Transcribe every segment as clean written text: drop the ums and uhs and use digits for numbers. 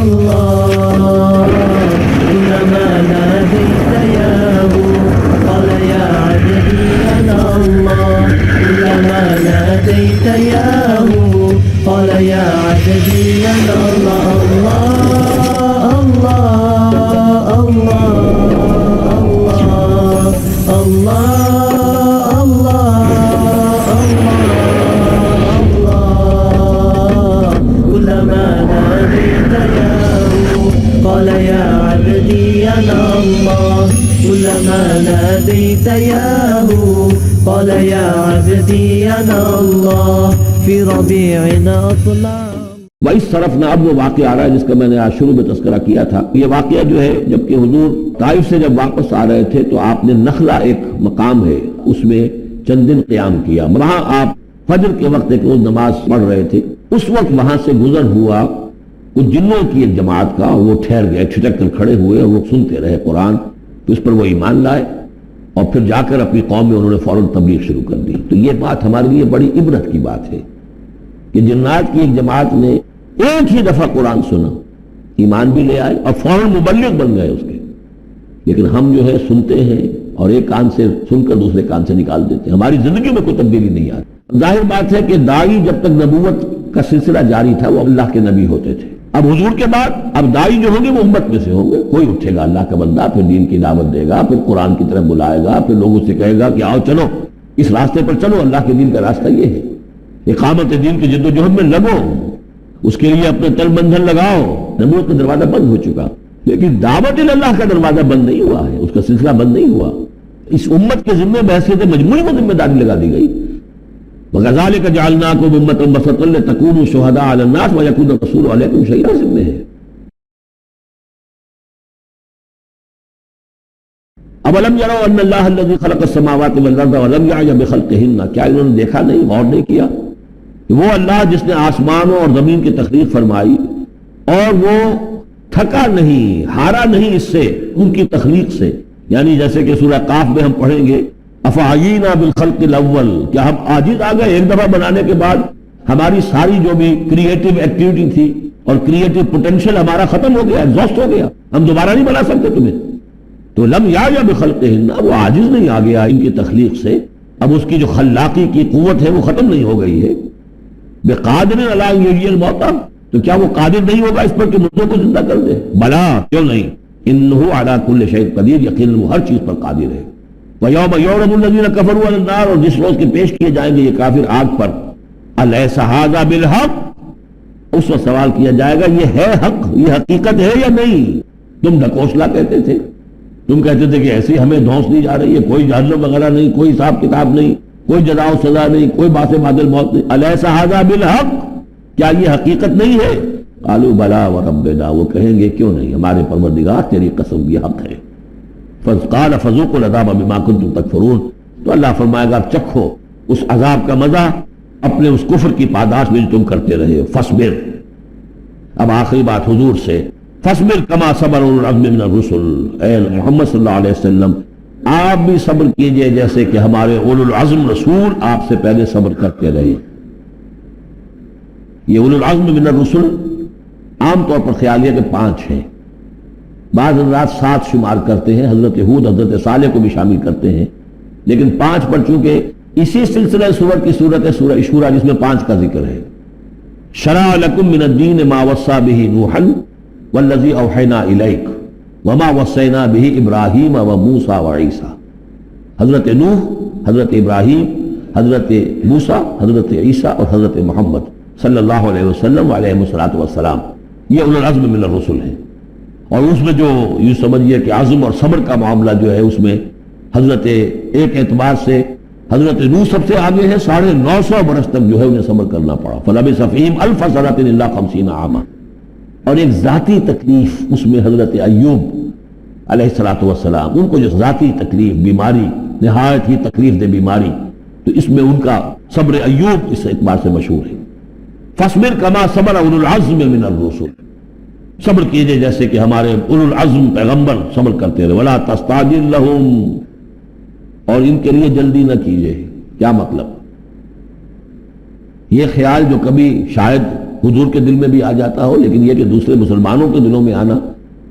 الله كلما ناديت ياه قال يا عبدي أنا الله كلما ناديت ياه قال يا عبدي أنا الله الله الله الله الله كلما ناديت ياه قال يا عبدي أنا الله كلما ناديت ياه قال يا عبدي أنا الله في ربيعنا أطلع. وَإِذْ صَرَفْنَا اب وہ واقعہ آ رہا ہے جس کا میں نے آج شروع میں تذکرہ کیا تھا. یہ واقعہ جو ہے جبکہ حضور طائف سے جب واپس آ رہے تھے تو آپ نے نخلہ ایک مقام ہے اس میں چند دن قیام کیا. وہاں آپ فجر کے وقت ایک روز نماز پڑھ رہے تھے. اس وقت وہاں سے گزر ہوا کچھ جنوں کی ایک جماعت کا، وہ ٹھہر گئے، ٹھٹک کر کھڑے ہوئے اور وہ سنتے رہے قرآن. تو اس پر وہ ایمان لائے اور پھر جا کر اپنی قوم میں انہوں نے فوراً تبلیغ شروع کر دی. تو یہ بات ہمارے لیے بڑی عبرت کی بات ہے کہ جنات کی ایک جماعت نے ایک ہی دفعہ قرآن سنا، ایمان بھی لے آئے اور فوراً مبلغ بن گئے اس کے. لیکن ہم جو ہے سنتے ہیں اور ایک کان سے سن کر دوسرے کان سے نکال دیتے ہیں. ہماری زندگی میں کوئی تبدیلی نہیں آتی. ظاہر بات ہے کہ داعی جب تک نبوت کا سلسلہ جاری تھا وہ اللہ کے نبی ہوتے تھے. اب حضور کے بعد اب داعی جو ہوں گے وہ امت میں سے ہوں گے. کوئی اٹھے گا اللہ کا بندہ، پھر دین کی دعوت دے گا، پھر قرآن کی طرف بلائے گا، پھر لوگوں سے کہے گا کہ آؤ چلو اس راستے پر چلو، اللہ کے دین کا راستہ یہ ہے. اقامت دین کی جد و جہد میں لگو، اس کے لیے اپنے تل بندھن لگاؤ. نبوت کا دروازہ بند ہو چکا، لیکن دعوت اللہ کا دروازہ بند نہیں ہوا ہے، اس کا سلسلہ بند نہیں ہوا. اس امت کے ذمہ بحثیت مجموعی کو ذمہ داری لگا دی گئی. وَكَذَلِكَ جَعَلْنَاكُمْ أُمَّةً وَسَطًا لِتَكُونُوا شُهَدَاءَ عَلَى النَّاسِ وَيَكُونَ الرَّسُولُ عَلَيْكُمْ شَهِيدًا ذمہ ہے. أَوَلَمْ يَرَوْا أَنَّ اللَّهَ الَّذِي خَلَقَ السَّمَاوَاتِ وَالْأَرْضَ وَلَمْ يَعْيَ بِخَلْقِهِنَّ، کیا انہوں نے دیکھا نہیں، غور نہیں کیا کہ وہ اللہ جس نے آسمانوں اور زمین کی تخلیق فرمائی اور وہ تھکا نہیں، ہارا نہیں اس سے، ان کی تخلیق سے. یعنی جیسے کہ سورہ قاف میں ہم پڑھیں گے افعینا بالخلق الاول، کیا ہم عاجز آ گئے ایک دفعہ بنانے کے بعد؟ ہماری ساری جو بھی کریٹو ایکٹیویٹی تھی اور کریٹو پوٹینشیل ہمارا ختم ہو گیا، ایگزاسٹ ہو گیا، ہم دوبارہ نہیں بنا سکتے تمہیں. تو لم یعی بخلقہن، وہ عاجز نہیں آ گیا ان کی تخلیق سے. اب اس کی جو خلاقی کی قوت ہے وہ ختم نہیں ہو گئی ہے. بقادر علی ان یحیی الموتى، تو کیا وہ قادر نہیں ہوگا اس پر کہ مردوں کو زندہ کر دے؟ بلا، کیوں نہیں، انہ علی کل شیء قدیر، یقیناً وہ ہر چیز پر قادر ہے. وَيَوْمَ يُعْرَضُ الَّذِينَ كَفَرُوا عَلَى النَّارِ، اور جس روز کے پیش کیے جائیں گے یہ کافر آگ پر، أَلَيْسَ هَذَا بِالْحَقِّ، اس وقت سوال کیا جائے گا یہ ہے حق، یہ حقیقت ہے یا نہیں؟ تم ڈھکوسلا کہتے تھے، تم کہتے تھے کہ ایسی ہمیں دھونس دی جا رہی ہے، کوئی جہنم وغیرہ نہیں، کوئی حساب کتاب نہیں، کوئی جزا و سزا نہیں، کوئی باس بعد الموت نہیں. أَلَيْسَ هَذَا بِالْحَقِّ، کیا یہ حقیقت نہیں ہے؟ قالوا بلا وربنا، وہ کہیں گے کیوں نہیں، ہمارے پروردگار تیری قسم یہ حق ہے. قال فذوقوا العذاب بما كنتم تكفرون، تو اللہ فرمائے گا اب چکھو اس عذاب کا مزہ اپنے اس کفر کی پاداش میں جو تم کرتے رہے. فاصبر، اب آخری بات حضور سے، فاصبر کما صبر اولو العزم من الرسل، اے محمد صلی اللہ علیہ وسلم آپ بھی صبر کیجئے جیسے کہ ہمارے اولو العزم رسول آپ سے پہلے صبر کرتے رہے. یہ اولو العزم من الرسل عام طور پر خیال ہے کہ 5 ہیں، بعض حضرات 7 شمار کرتے ہیں، حضرت ہود حضرت صالح کو بھی شامل کرتے ہیں، لیکن 5 پر چونکہ اسی سلسلہ سورت کی صورت ہے سورہ شورى جس میں 5 کا ذکر ہے. شرع لکم من الدین ما وصى به نوحا والذی اوحینا الیک وما وصینا به ابراہیم وموسیٰ وعیسیٰ. حضرت نوح، حضرت ابراہیم، حضرت موسیٰ، حضرت عیسیٰ اور حضرت محمد صلی اللہ علیہ وسلم علیہ السلام، یہ اولو العزم من الرسل ہیں. اور اس میں جو یوں سمجھیے کہ عزم اور صبر کا معاملہ جو ہے اس میں حضرت ایک اعتبار سے حضرت نوح سب سے آگے ہے، 950 برس تک جو ہے انہیں صبر کرنا پڑا. فلبث فیہم 1000 سنۃ الا 50 عاما. اور ایک ذاتی تکلیف اس میں حضرت ایوب علیہ السلام، ان کو جو ذاتی تکلیف، بیماری، نہایت ہی تکلیف دہ بیماری، تو اس میں ان کا صبر ایوب اس اعتبار سے مشہور ہے. فاصبر کما صبر اولو العزم من الرسل، صبر کیجئے جیسے کہ ہمارے اولو العزم پیغمبر صبر کرتے رہے. ولا تستعجل لهم، اور ان کے لیے جلدی نہ کیجئے. کیا مطلب؟ یہ خیال جو کبھی شاید حضور کے دل میں بھی آ جاتا ہو، لیکن یہ کہ دوسرے مسلمانوں کے دلوں میں آنا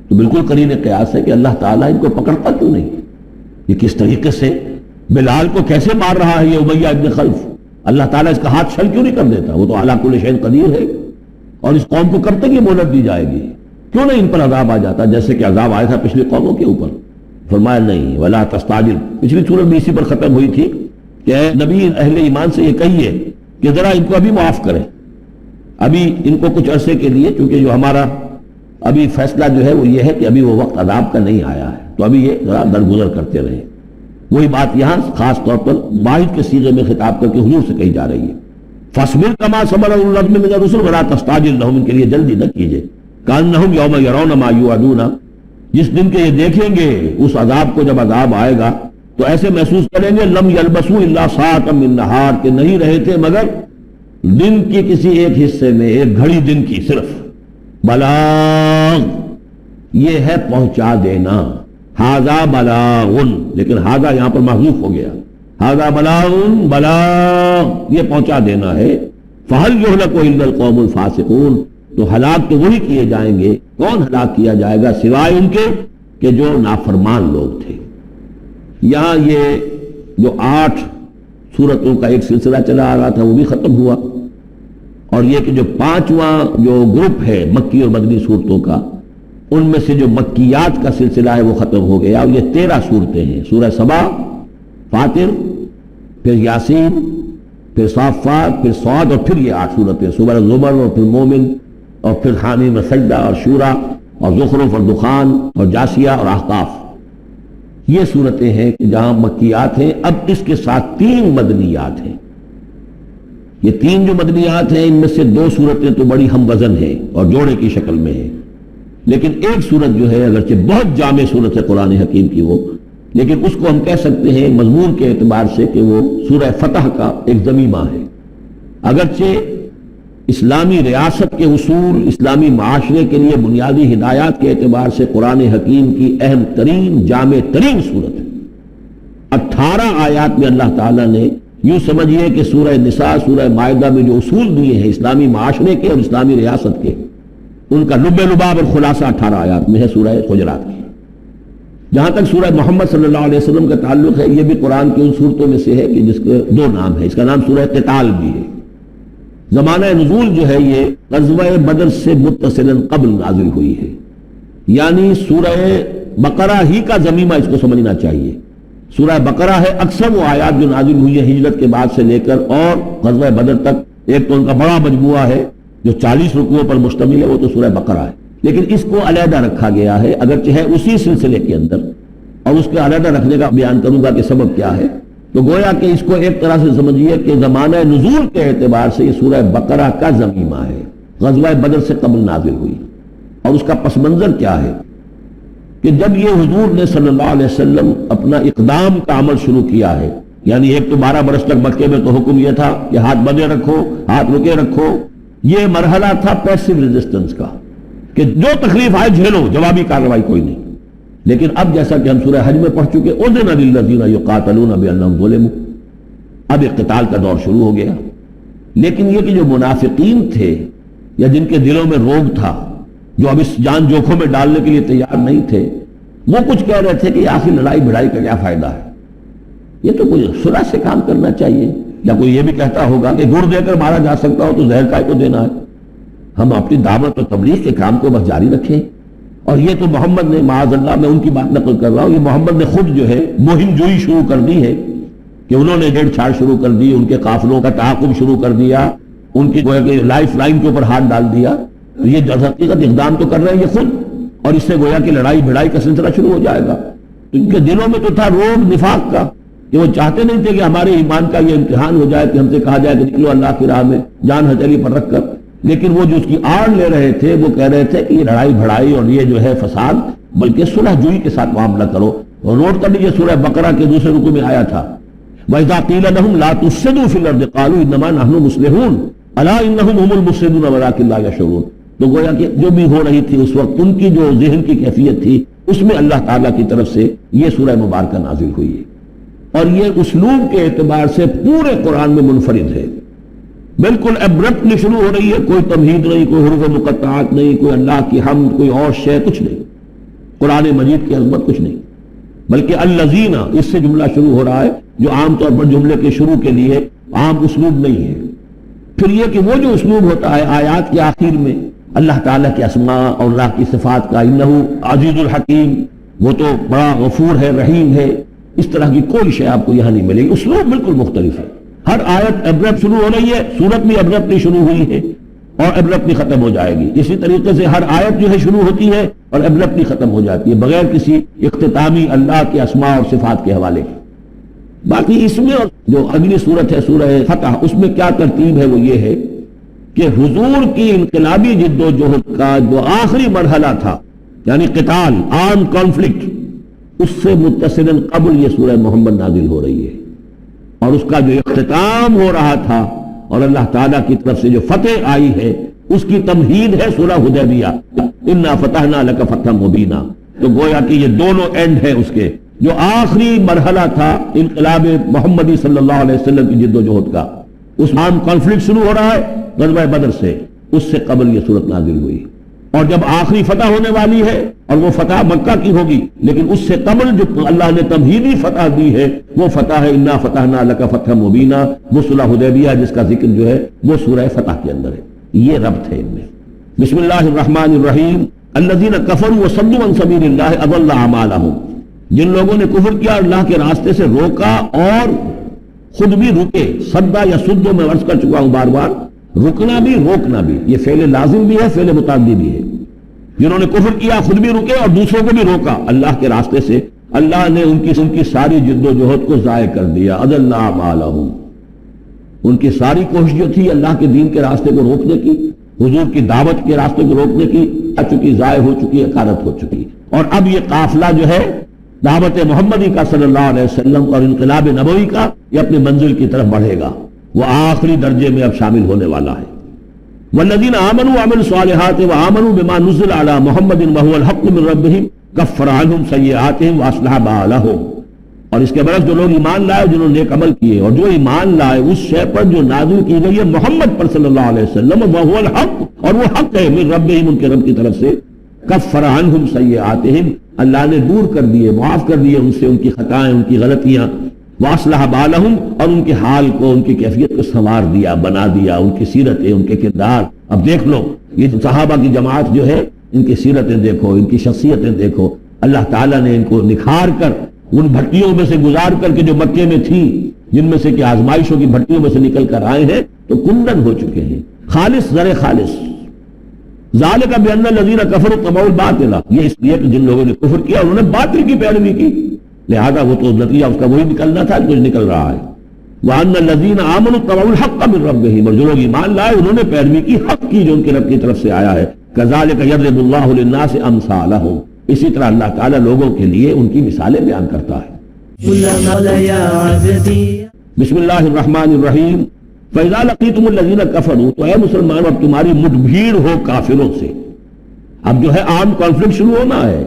تو بالکل قرین قیاس ہے کہ اللہ تعالیٰ ان کو پکڑتا کیوں نہیں؟ یہ کس طریقے سے بلال کو کیسے مار رہا ہے یہ امیہ ابن خلف؟ اللہ تعالیٰ اس کا ہاتھ چھل کیوں نہیں کر دیتا؟ وہ تو علی کل شیء قدیر ہے، اور اس قوم کو کب تک یہ مہلت دی جائے گی؟ کیوں نہیں ان پر عذاب آ جاتا جیسے کہ عذاب آیا تھا پچھلی قوموں کے اوپر؟ فرمایا نہیں، ولا تستعجل، پچھلی سورت بھی اسی پر ختم ہوئی تھی کہ اے نبی اہل ایمان سے یہ کہیے کہ ذرا ان کو ابھی معاف کریں، ابھی ان کو کچھ عرصے کے لیے، چونکہ جو ہمارا ابھی فیصلہ جو ہے وہ یہ ہے کہ ابھی وہ وقت عذاب کا نہیں آیا ہے، تو ابھی یہ ذرا درگزر کرتے رہیں۔ وہی بات یہاں خاص طور پر واحد کے صیغے میں خطاب کر کے حضور سے کہی جا رہی ہے، فاصبر کما صبر اولو العزم من الرسل ولا تستعجل لهم، ان کے لیے جلدی نہ کیجیے، کانہم یوم یرون ما یوعدون، جس دن کے یہ دیکھیں گے اس عذاب کو، جب عذاب آئے گا تو ایسے محسوس کریں گے لم یلبسوا الا ساعۃ من نہار، کہ نہیں رہے تھے مگر دن کے کسی ایک حصے میں، ایک گھڑی دن کی صرف۔ بلاغ یہ ہے پہنچا دینا، ھذا بلاغ، لیکن ھذا یہاں پر محذوف ہو گیا، ھذا بلاغ، بلاغ یہ پہنچا دینا ہے۔ فہل یہلک الا القوم الفاسقون، تو ہلاک تو وہی کیے جائیں گے، کون ہلاک کیا جائے گا سوائے ان کے کہ جو نافرمان لوگ تھے۔ یہاں یہ جو 8 سورتوں کا ایک سلسلہ چلا آ رہا تھا وہ بھی ختم ہوا، اور یہ کہ جو 5واں جو گروپ ہے مکی اور مدنی صورتوں کا، ان میں سے جو مکیات کا سلسلہ ہے وہ ختم ہو گیا، اور یہ 13 صورتیں ہیں، سورہ سبا، فاطر، پھر یاسین، پھر صافات، پھر صاد، اور پھر یہ 8 صورتیں، سورہ زمر، اور پھر مومن، اور پھر حامیم سجدہ، اور شورا، اور زخرف، اور دخان، اور جاسیہ، اور احقاف۔ یہ صورتیں ہیں کہ جہاں مکیات ہیں۔ اب اس کے ساتھ 3 مدنیات ہیں۔ یہ 3 جو مدنیات ہیں ان میں سے 2 صورتیں تو بڑی ہم وزن ہیں اور جوڑے کی شکل میں ہیں، لیکن ایک صورت جو ہے اگرچہ بہت جامع صورت ہے قرآن حکیم کی وہ، لیکن اس کو ہم کہہ سکتے ہیں مضمون کے اعتبار سے کہ وہ سورہ فتح کا ایک ضمیمہ ہے۔ اگرچہ اسلامی ریاست کے اصول، اسلامی معاشرے کے لیے بنیادی ہدایات کے اعتبار سے قرآن حکیم کی اہم ترین، جامع ترین صورت ہے۔ 18 آیات میں اللہ تعالیٰ نے، یوں سمجھیے کہ سورہ نساء، سورہ مائدہ میں جو اصول دیے ہیں اسلامی معاشرے کے اور اسلامی ریاست کے، ان کا لب لباب اور خلاصہ 18 آیات میں ہے سورہ حجرات کی۔ جہاں تک سورہ محمد صلی اللہ علیہ وسلم کا تعلق ہے، یہ بھی قرآن کی ان صورتوں میں سے ہے کہ جس کے 2 نام ہیں، اس کا نام سورہ قتال بھی ہے۔ زمانہ نزول جو ہے یہ غزوہ بدر سے متصلاً قبل نازل ہوئی ہے، یعنی سورہ بقرہ ہی کا ضمیمہ اس کو سمجھنا چاہیے۔ سورہ بقرہ ہے اکثر وہ آیات جو نازل ہوئی ہیں ہجرت کے بعد سے لے کر اور غزوہ بدر تک، ایک تو ان کا بڑا مجموعہ ہے جو 40 رکوعوں پر مشتمل ہے، وہ تو سورہ بقرہ ہے، لیکن اس کو علیحدہ رکھا گیا ہے، اگرچہ ہے اسی سلسلے کے اندر، اور اس کے علیحدہ رکھنے کا بیان کروں گا کہ سبب کیا ہے۔ تو گویا کہ اس کو ایک طرح سے سمجھیے کہ زمانہ نزول کے اعتبار سے یہ سورہ بقرہ کا ضمیمہ ہے، غزوہ بدر سے قبل نازل ہوئی۔ اور اس کا پس منظر کیا ہے کہ جب یہ حضور نے صلی اللہ علیہ وسلم اپنا اقدام کا عمل شروع کیا ہے، یعنی ایک تو 12 برس تک مکے میں تو حکم یہ تھا کہ ہاتھ بندے رکھو، ہاتھ رکے رکھو، یہ مرحلہ تھا پیسو ریزسٹنس کا، کہ جو تکلیف آئے جھیلو، جوابی کارروائی کوئی نہیں۔ لیکن اب جیسا کہ ہم سورہ حج میں پڑھ چکے، اذن للذین یقاتلون بانہم ظلموا، اب اقتتال کا دور شروع ہو گیا۔ لیکن یہ کہ جو منافقین تھے یا جن کے دلوں میں روگ تھا، جو اب اس جان جوکھوں میں ڈالنے کے لیے تیار نہیں تھے، وہ کچھ کہہ رہے تھے کہ آخر لڑائی بھڑائی کا کیا فائدہ ہے، یہ تو کوئی صلح سے کام کرنا چاہیے۔ یا کوئی یہ بھی کہتا ہوگا کہ گڑ دے کر مارا جا سکتا ہو تو زہر کا کو دینا ہے، ہم اپنی دعوت اور تبلیغ کے کام کو بس جاری رکھیں۔ اور یہ تو محمد نے، معاذ اللہ میں ان کی بات نقل کر رہا ہوں، یہ محمد نے خود جو ہے مہم جوئی شروع کر دی ہے کہ انہوں نے ڈیڑھ چھاڑ شروع کر دی، ان کے قافلوں کا تعاقب شروع کر دیا، ان کی گویا کہ لائف لائن کے اوپر ہاتھ ڈال دیا۔ یہ حقیقت اقدام تو کر رہے ہیں یہ خود، اور اس سے گویا کہ لڑائی بھڑائی کا سلسلہ شروع ہو جائے گا۔ تو ان کے دلوں میں تو تھا روگ نفاق کا، کہ وہ چاہتے نہیں تھے کہ ہمارے ایمان کا یہ امتحان ہو جائے کہ ہم سے کہا جائے کہ نکلو اللہ کی راہ میں جان ہتھیلی پر رکھ کر۔ لیکن وہ جو اس کی آڑ لے رہے تھے وہ کہہ رہے تھے کہ یہ لڑائی بھڑائی اور یہ جو ہے فساد، بلکہ صلح جوئی کے ساتھ معاملہ کرو۔ اور نوٹ کر لیجیے سورہ بقرہ کے دوسرے رکوع میں آیا تھا، وَإِذَا قِيلَ لَهُمْ لَا تُفْسِدُوا فِي الْأَرْضِ قَالُوا إِنَّمَا نَحْنُ مُصْلِحُونَ أَلَا إِنَّهُمْ هُمُ الْمُفْسِدُونَ وَلَٰكِن لَا يَشْعُرُونَ۔ تو گویا کہ جو بھی ہو رہی تھی اس وقت ان کی جو ذہن کی کیفیت تھی، اس میں اللہ تعالیٰ کی طرف سے یہ سورہ مبارکہ نازل ہوئی ہے، اور یہ اسلوب کے اعتبار سے پورے قرآن میں منفرد ہے۔ بالکل ابرپٹلی شروع ہو رہی ہے، کوئی تمہید نہیں، کوئی حروف مقطعات نہیں، کوئی اللہ کی حمد، کوئی اور شے، کچھ نہیں، قرآن مجید کی عظمت کچھ نہیں، بلکہ الذین اس سے جملہ شروع ہو رہا ہے جو عام طور پر جملے کے شروع کے لیے عام اسلوب نہیں ہے۔ پھر یہ کہ وہ جو اسلوب ہوتا ہے آیات کے آخر میں اللہ تعالیٰ کے اسماء اور اللہ کی صفات کا، انہ عزیز الحکیم، وہ تو بڑا غفور ہے، رحیم ہے، اس طرح کی کوئی شے آپ کو یہاں نہیں ملے گی، اسلوب بالکل مختلف ہے۔ ہر آیت ابرپٹ شروع ہو رہی ہے، سورت بھی ابرپٹلی شروع ہوئی ہے اور ابرپٹلی ختم ہو جائے گی، اسی طریقے سے ہر آیت جو ہے شروع ہوتی ہے اور ابرپٹلی ختم ہو جاتی ہے بغیر کسی اختتامی اللہ کے اسماء اور صفات کے حوالے کے۔ باقی اس میں اور جو اگلی سورت ہے سورہ فتح، اس میں کیا ترتیب ہے وہ یہ ہے کہ حضور کی انقلابی جد و جہد کا جو آخری مرحلہ تھا، یعنی قتال، آرم کانفلکٹ، اس سے متصلاً قبل یہ سورہ محمد نازل ہو رہی ہے، اور اس کا جو اختتام ہو رہا تھا اور اللہ تعالیٰ کی طرف سے جو فتح آئی ہے اس کی تمہید ہے سورہ حدیبیہ، انا فتحنا لک فتحا مبینا۔ تو گویا کہ یہ دونوں اینڈ ہے اس کے، جو آخری مرحلہ تھا انقلاب محمدی صلی اللہ علیہ وسلم کی جد و جہد کا، اس عام کانفلکٹ شروع ہو رہا ہے غزوہ بدر سے، اس سے قبل یہ صورت نازل ہوئی، اور جب آخری فتح ہونے والی ہے اور وہ فتح مکہ کی ہوگی، لیکن اس سے قبل جو اللہ نے تمہیدی فتح دی ہے وہ فتح ہے انا فتحنا لک فتحا مبینا، وہ صلح حدیبیہ جس کا ذکر جو ہے وہ سورہ فتح کے اندر ہے۔ یہ ربط ہے ان میں۔ بسم اللہ الرحمن الرحیم، الذین کفروا وصدوا عن سبیل اللہ اضل اعمالہم، جن لوگوں نے کفر کیا اور اللہ کے راستے سے روکا اور خود بھی رکے، صدا یا سدو میں عرض کر چکا ہوں بار بار، رکنا بھی روکنا بھی، یہ فعل لازم بھی ہے، فعل متعدی بھی ہے۔ جنہوں نے کفر کیا خود بھی رکے اور دوسروں کو بھی روکا اللہ کے راستے سے، اللہ نے ان کی ساری جد و جہد کو ضائع کر دیا، اضل اعمالہم، ان کی ساری کوشش جو تھی اللہ کے دین کے راستے کو روکنے کی، حضور کی دعوت کے راستے کو روکنے کی، آ چکی، ضائع ہو چکی، اکارت ہو چکی، اور اب یہ قافلہ جو ہے دعوت محمدی کا صلی اللہ علیہ وسلم اور انقلاب نبوی کا، یہ اپنی منزل کی طرف بڑھے گا، وہ آخری درجے میں اب شامل ہونے والا ہے۔ والذین آمنوا وعملوا الصالحات وآمنوا بما نزل علی محمد وهو الحق من ربهم کفر عنہم سیئاتہم واصلح بالہم، اور اس کے برعکس جو لوگ ایمان لائے، جنہوں نے نیک عمل کیے اور جو ایمان لائے اس شے پر جو نازل کی گئی ہے محمد پر صلی اللہ علیہ وسلم، وهو الحق، اور وہ حق ہے، من ربهم، ان کے رب کی طرف سے، کفر عنہم سیئاتہم، اللہ نے دور کر دیے، معاف کر دیے ان سے ان کی خطائیں، ان کی غلطیاں، واصلح بالہم، اور ان کے حال کو، ان کی کیفیت کو سنوار دیا، بنا دیا، ان کی سیرتیں، ان کے کردار۔ اب دیکھ لو یہ صحابہ کی جماعت جو ہے، ان کی سیرتیں دیکھو، ان کی شخصیتیں دیکھو، اللہ تعالیٰ نے ان کو نکھار کر ان بھٹیوں میں سے گزار کر کے جو مکے میں تھی، جن میں سے کہ آزمائشوں کی بھٹیوں میں سے نکل کر آئے ہیں تو کندن ہو چکے ہیں، خالص زر خالص۔ ذالک بأن الذین کفروا اتبعوا الباطل، یہ اس لیے کہ جن لوگوں نے کفر کیا انہوں نے باطل کی پیروی کی، لہذا وہ تو نتیجہ اس کا وہی نکلنا تھا جو نکل رہا ہے۔ وَأَنَّ الَّذِينَ آمَنُوا اتَّبَعُوا الْحَقَّ مِن رَبِّهِمْ، اور جو لوگ ایمان لائے انہوں نے پیروی کی حق کی جو ان کے رب کی طرف سے آیا ہے۔ كَذَلِكَ يَضْرِبُ اللَّهُ لِلنَّاسِ أَمْثَالَهُمْ، اسی طرح اللہ تعالیٰ لوگوں کے لیے ان کی مثالیں بیان کرتا ہے۔ بسم اللہ الرحمن الرحیم، فَإِذَا لَقِيتُمُ الَّذِينَ كَفَرُوا، تو اے مسلمانوں اب تمہاری مٹ بھیڑ ہو کافروں سے، اب جو ہے عام کانفلکٹ شروع ہونا ہے،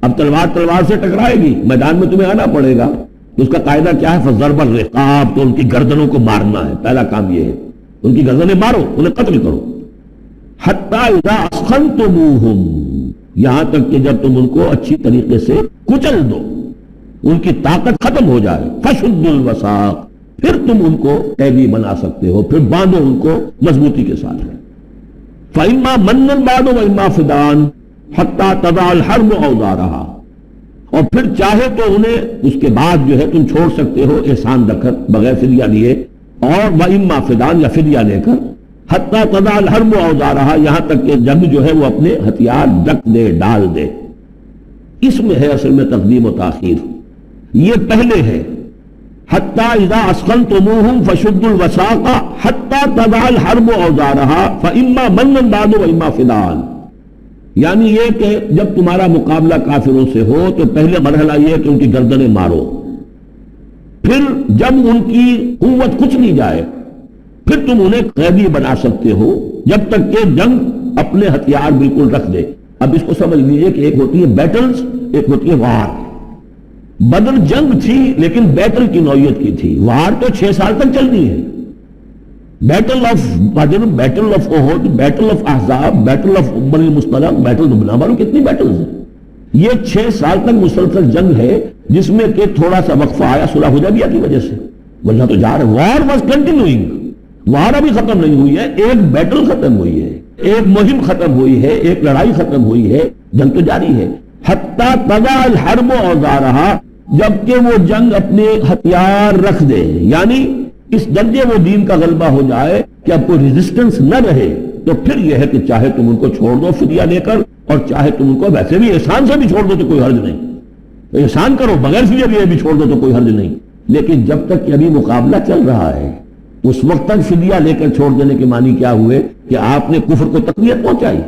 اب تلوار سے ٹکرائے گی، میدان میں تمہیں آنا پڑے گا، تو اس کا قاعدہ کیا ہے؟ فَضَرْبَ الرِّقَابِ، تو ان کی گردنوں کو مارنا ہے، پہلا کام یہ ہے، ان کی گردنیں مارو، انہیں قتل کرو۔ حَتَّى إِذَا أَسْخَنْتُمُوهُمْ، یہاں تک کہ جب تم ان کو اچھی طریقے سے کچل دو، ان کی طاقت ختم ہو جائے، فَشُدُّ الْوَثَاقَ، پھر تم ان کو قیدی بنا سکتے ہو، پھر باندھو ان کو مضبوطی کے ساتھ۔ فَإِمَّا مَنًّا بَعْدُ وَإِمَّا فِدَاءً حَتَّى تَضَعَ الْحَرْبُ أَوْزَارَهَا، اور پھر چاہے تو انہیں اس کے بعد جو ہے تم چھوڑ سکتے ہو احسان رکھ کر، بغیر فدیہ لیے، اور وَإِمَّا فِدَاءً، یا فدیہ لے کر، حَتَّى تَضَعَ الْحَرْبُ أَوْزَارَهَا، یہاں تک کہ جنگ جو ہے وہ اپنے ہتھیار ڈک دے، ڈال دے۔ اس میں ہے اصل میں تقدیم و تاخیر، یہ پہلے ہے حَتَّى إِذَا أَسْخَنْتُمُوهُمْ فَشُدُّوا الْوَثَاقَ حَتَّى تَضَعَ الْحَرْبُ أَوْزَارَهَا فَإِمَّا مَنًّا بَعْدُ وَإِمَّا فِدَاءً، یعنی یہ کہ جب تمہارا مقابلہ کافروں سے ہو تو پہلے مرحلہ یہ ہے کہ ان کی گردنیں مارو، پھر جب ان کی قوت کچھ نہیں جائے پھر تم انہیں قیدی بنا سکتے ہو، جب تک کہ جنگ اپنے ہتھیار بالکل رکھ دے۔ اب اس کو سمجھ لیجئے کہ ایک ہوتی ہے بیٹلز، ایک ہوتی ہے وار۔ بدر جنگ تھی لیکن بیٹل کی نوعیت کی تھی، وار تو 6 سال تک چلنی ہے، battle of Badr, battle of Uhud, battle of Ahzab, battle of Bani al Mustaliq, battle نہ معلوم کتنی بیٹلز ہیں. یہ 6 سال تک مسلسل جنگ ہے جس میں کہ تھوڑا سا وقفہ آیا صلح حدیبیہ کی وجہ سے، ورنہ تو جا رہے. وار واز کنٹینیوئنگ، وار ابھی ختم نہیں ہوئی ہے، ایک بیٹل ختم ہوئی ہے، ایک مہم ختم ہوئی ہے، ایک لڑائی ختم ہوئی ہے، جنگ تو جاری ہے. حتی تضع الحرب اوزارہا، جبکہ وہ جنگ اپنے ہتھیار رکھ دے، یعنی اس درجے وہ دین کا غلبہ ہو جائے کہ اب کوئی ریزسٹنس نہ رہے. تو پھر یہ ہے کہ چاہے تم ان کو چھوڑ دو فدیہ لے کر، اور چاہے تم ان کو ویسے بھی احسان سے بھی چھوڑ دو تو کوئی حرج نہیں، احسان کرو بغیر فدیہ بھی چھوڑ دو تو کوئی حرج نہیں. لیکن جب تک کہ ابھی مقابلہ چل رہا ہے اس وقت تک فدیہ لے کر چھوڑ دینے کے معنی کیا ہوئے کہ آپ نے کفر کو تقویت پہنچائی.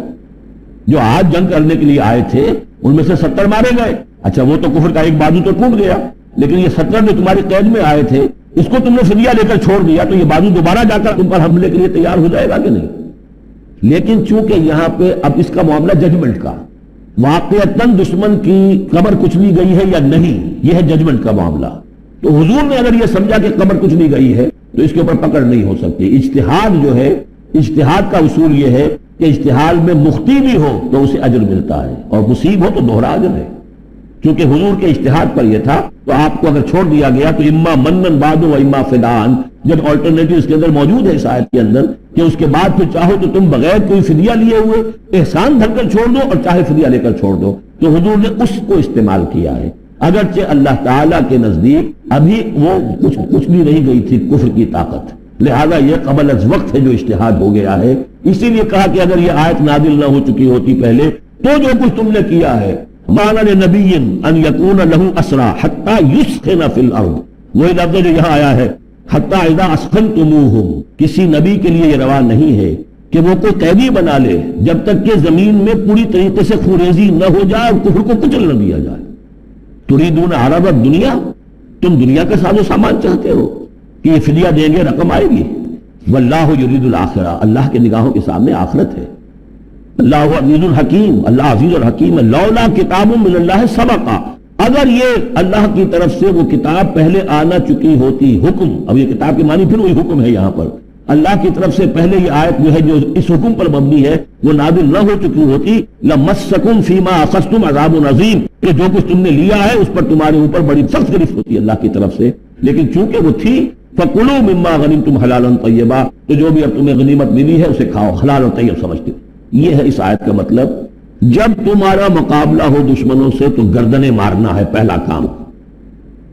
جو آج جنگ کرنے کے لیے آئے تھے ان میں سے 70 مارے گئے، اچھا وہ تو کفر کا ایک بازو تو ٹوٹ گیا، لیکن یہ 70 جو تمہاری قید میں آئے تھے اس کو تم نے فدیہ لے کر چھوڑ دیا تو یہ بازو دوبارہ جا کر تم پر حملے کے لیے تیار ہو جائے گا کہ نہیں. لیکن چونکہ یہاں پہ اب اس کا معاملہ ججمنٹ کا، واقعتاً دشمن کی قبر کچلی گئی ہے یا نہیں، یہ ہے ججمنٹ کا معاملہ. تو حضور نے اگر یہ سمجھا کہ قبر کچلی گئی ہے تو اس کے اوپر پکڑ نہیں ہو سکتی. اجتہاد جو ہے، اجتہاد کا اصول یہ ہے کہ اجتہاد میں مخطی بھی ہو تو اسے اجر ملتا ہے اور مصیب ہو تو دوہرا اجر ہے. چونکہ حضور کے اجتہاد پر یہ تھا تو آپ کو اگر چھوڑ دیا گیا تو اما منن بعد و اما فدان، جب آلٹرنیٹو اس کے اندر موجود ہے اس آیت کے اندر کہ اس کے بعد پھر چاہو تو تم بغیر کوئی فدیہ لیے ہوئے احسان دھر کر چھوڑ دو اور چاہے فدیہ لے کر چھوڑ دو. تو حضور نے اس کو استعمال کیا ہے، اگرچہ اللہ تعالیٰ کے نزدیک ابھی وہ کچھ بھی نہیں گئی تھی کفر کی طاقت، لہذا یہ قبل از وقت ہے جو اجتہاد ہو گیا ہے. اسی لیے کہا کہ اگر یہ آیت نازل نہ ہو چکی ہوتی پہلے تو جو کچھ تم نے کیا ہے، مَا لِنَبِيٍّ أَن يَكُونَ لَهُ أَسْرَىٰ حَتَّىٰ يُسْخِنَ فِي الْأَرْضِ، وہی لفظ جو یہاں آیا ہے حَتَّىٰ إِذَا أَسْخَنْتُمُوهُمْ، کسی نبی کے لیے یہ روا نہیں ہے کہ وہ کوئی قیدی بنا لے جب تک کہ زمین میں پوری طریقے سے خوریزی نہ ہو جائے اور کفر کو کچل نہ دیا جائے. تُرِيدُونَ عَرَضَ الدُّنْيَا، تم دنیا کا ساز و سامان چاہتے ہو کہ یہ فدیہ دیں گے رقم آئے گی. وَاللَّهُ يُرِيدُ الْآخِرَةَ، اللہ کے نگاہوں کے سامنے آخرت ہے. اللہ عزیز الحکیم، اللہ عزیز الحکیم ہے. لولا کتاب من اللہ سبقا، اگر یہ اللہ کی طرف سے وہ کتاب پہلے آنا چکی ہوتی، حکم، اب یہ کتاب کے معنی پھر وہی حکم ہے یہاں پر، اللہ کی طرف سے پہلے یہ آیت جو ہے جو اس حکم پر مبنی ہے وہ نازل نہ ہو چکی ہوتی، لمسکم فیما اخذتم عذاب عظیم، کہ جو کچھ تم نے لیا ہے اس پر تمہارے اوپر بڑی سخت گرفت ہوتی ہے اللہ کی طرف سے. لیکن چونکہ وہ تھی فَكُلُوا مِمَّا غَنِمْتُمْ حَلَالًا طَيِّبًا، تو جو بھی اب تمہیں غنیمت ملی ہے اسے کھاؤ، حلال اور طیب سمجھتے. یہ ہے اس آیت کا مطلب. جب تمہارا مقابلہ ہو دشمنوں سے تو گردنیں مارنا ہے پہلا کام،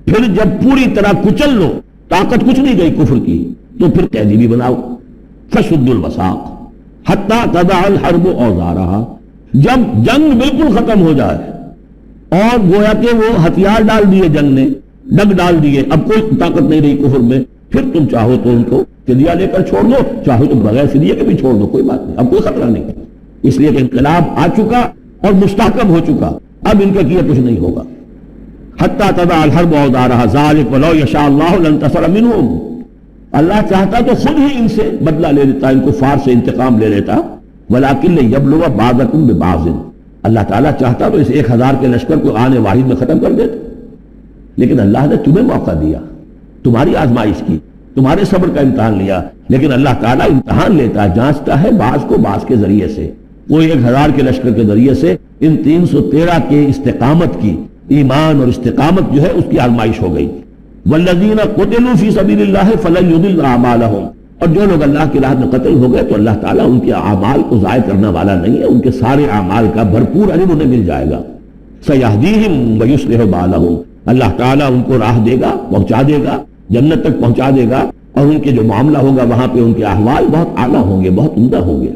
پھر جب پوری طرح کچل لو، طاقت کچھ نہیں گئی کفر کی، تو پھر قیدی بھی بناؤ. فَشُدُّ الْوَثَاقَ حَتَّىٰ تَضَعَ الْحَرْبُ أَوْزَارَهَا، جب جنگ بالکل ختم ہو جائے اور گویا کہ وہ ہتھیار ڈال دیے، جنگ نے ڈگ ڈال دیے، اب کوئی طاقت نہیں رہی کفر میں، پھر تم چاہو تو ان کو فدیہ لے کر چھوڑ دو، چاہو تو بغیر فدیہ کے بھی چھوڑ دو، کوئی بات نہیں، اب کوئی خطرہ نہیں. اس لیے کہ انقلاب آ چکا اور مستحکم ہو چکا، اب ان کا کیا کچھ نہیں ہوگا. حتیٰ تضع الحرب اوزارها ذلك ولو يشاء الله لانتصر منهم، اللہ چاہتا تو خود ہی ان سے بدلہ لے لیتا، ان کفار سے انتقام لے لیتا. ولكن ليبلو بعضكم ببعض، اللہ تعالیٰ چاہتا تو اس 1000 کے لشکر کو آنے واحد میں ختم کر دیتا، لیکن اللہ نے تمہیں موقع دیا، تمہاری آزمائش کی، تمہارے صبر کا امتحان لیا. لیکن اللہ تعالیٰ امتحان لیتا ہے، جانچتا ہے بعض کو بعض کے ذریعے سے. وہ 1000 کے لشکر کے ذریعے سے ان 313 کے استقامت کی، ایمان اور استقامت جو ہے اس کی آزمائش ہو گئی. والذین قتلوا فی سبیل اللہ فلن یضل اعمالهم، اور جو لوگ اللہ کی راہ میں قتل ہو گئے تو اللہ تعالیٰ ان کے اعمال کو ضائع کرنے والا نہیں ہے، ان کے سارے اعمال کا بھرپور اجر انہیں مل جائے گا. سیہدیہم ویصلح بالہم، اللہ تعالیٰ ان کو راہ دے گا، پہنچا دے گا، جنت تک پہنچا دے گا، اور ان کے جو معاملہ ہوگا وہاں پہ ان کے احوال بہت اعلیٰ ہوں گے، بہت عمدہ ہوں گے.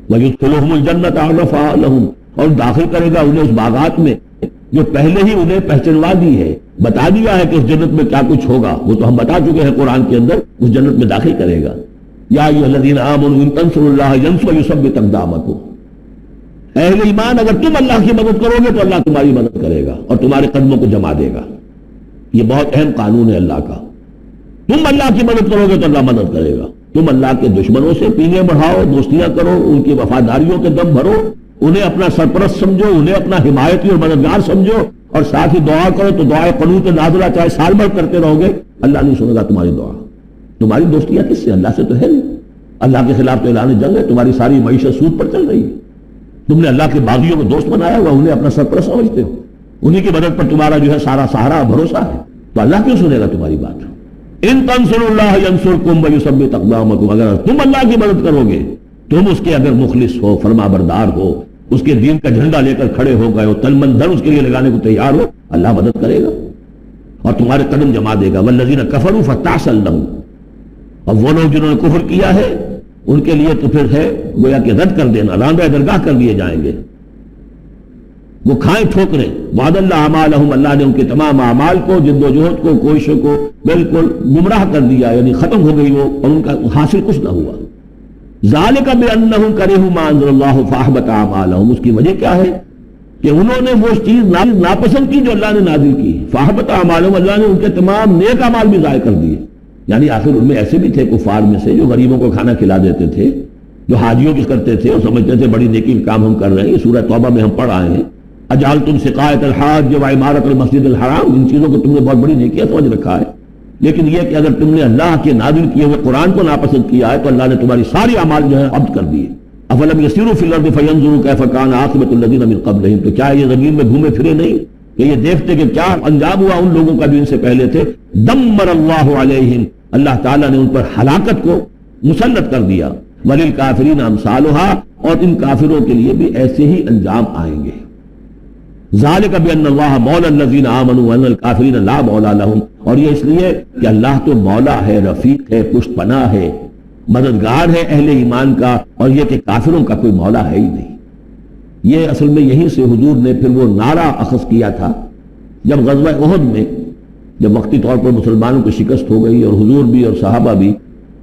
وَيُدْخِلُهُمُ الْجَنَّةَ عَرَّفَهَا لَهُمْ، اور داخل کرے گا انہیں اس باغات میں جو پہلے ہی انہیں پہچنوا دی ہے، بتا دیا ہے کہ اس جنت میں کیا کچھ ہوگا، وہ تو ہم بتا چکے ہیں قرآن کے اندر، اس جنت میں داخل کرے گا. یا ایھا الذین آمنوا ان تنصروا اللہ ینصرکم ویثبت اقدامکم، اہل ایمان اگر تم اللہ کی مدد کرو گے تو اللہ تمہاری مدد کرے گا اور تمہارے قدموں کو جما دے گا. یہ بہت اہم قانون ہے اللہ کا. تم اللہ کی مدد کرو گے تو اللہ مدد کرے گا. تم اللہ کے دشمنوں سے پینگیں بڑھاؤ، دوستیاں کرو، ان کی وفاداریوں کے دم بھرو، انہیں اپنا سرپرست سمجھو، انہیں اپنا حمایتی اور مددگار سمجھو، اور ساتھ ہی دعا کرو تو دعائے قنوت نازلہ چاہے سال بھر کرتے رہو گے، اللہ نہیں سنے گا تمہاری دعا. تمہاری دوستیاں کس سے؟ اللہ سے تو ہے نہیں. اللہ کے خلاف تو اعلان جنگ ہے، تمہاری ساری معیشت سود پر چل رہی ہے، تم نے اللہ کے باغیوں کو دوست بنایا ہوا، انہیں اپنا سرپرست سمجھتے ہو، انہی کی مدد پر تمہارا جو ہے سارا سہارا بھروسہ ہے، تو اللہ کیوں سنے گا تمہاری بات؟ ان تنصروا اللہ ینصرکم ویثبت اقدامکم، اگر تم اللہ کی مدد کرو گے، تم اس کے اگر مخلص ہو، فرما بردار ہو، اس کے دین کا جھنڈا لے کر کھڑے ہو گئے ہو، تن من دھن اس کے لیے لگانے کو تیار ہو، اللہ مدد کرے گا اور تمہارے قدم جما دے گا۔ والذین کفروا فتعسا لهم، اور وہ لوگ جنہوں نے کفر کیا ہے ان کے لیے تو پھر ہے گویا کہ رد کر دینا، راندہ درگاہ کر دیے جائیں گے، وہ کھائیں ٹھوکریں۔ وعد اللہ اعمالہم، اللہ نے ان کے تمام اعمال کو، جد و جہد کو، کوششوں کو بالکل گمراہ کر دیا، یعنی ختم ہو گئی وہ، اور ان کا حاصل کچھ نہ ہوا۔ ذالک بانہم کرہوا ما انزل اللہ فاحبط اعمالہم، اس کی وجہ کیا ہے کہ انہوں نے وہ چیز ناپسند کی جو اللہ نے نازل کی، فاحبط اعمالہم، اللہ نے ان کے تمام نیک اعمال بھی ضائع کر دیے۔ یعنی آخر ان میں ایسے بھی تھے کفار میں سے جو غریبوں کو کھانا کھلا دیتے تھے، جو حاجیوں کی کرتے تھے اور سمجھتے تھے بڑی نیکی کا کام ہم کر رہے ہیں، یہ سورہ توبہ میں ہم پڑھ آئے ہیں، اجعلتم سقایۃ الحاج وعمارۃ المسجد الحرام، ان چیزوں کو تم نے بہت بڑی نیکیاں سمجھ رکھا ہے، لیکن یہ کہ اگر تم نے اللہ کے نازل کیے ہوئے قرآن کو ناپسند کیا ہے تو اللہ نے تمہاری ساری اعمال جو ہے ضبط کر دیے۔ افلم یسیروا فی الارض فینظروا کیف کان عاقبۃ الذین من قبلہم، تو کیا یہ زمین میں گھومے پھرے نہیں کہ یہ دیکھتے کہ کیا انجام ہوا ان لوگوں کا جو ان سے پہلے تھے؟ دمر اللہ علیہم، اللہ تعالیٰ نے ان پر ہلاکت کو مسلط کر دیا۔ وللکافرین امثالھا، اور ان کافروں کے لیے بھی ایسے ہی انجام آئیں گے۔ ذالک بان اللہ مولا الذین آمنوا وان الکافرین لا مولا لہم، اور یہ اس لیے کہ اللہ تو مولا ہے، رفیق ہے، پشت پناہ ہے، مددگار ہے اہل ایمان کا، اور یہ کہ کافروں کا کوئی مولا ہے ہی نہیں۔ یہ اصل میں یہیں سے حضور نے پھر وہ نعرہ اخذ کیا تھا جب غزوہ احد میں، جب وقتی طور پر مسلمانوں کی شکست ہو گئی اور حضور بھی اور صحابہ بھی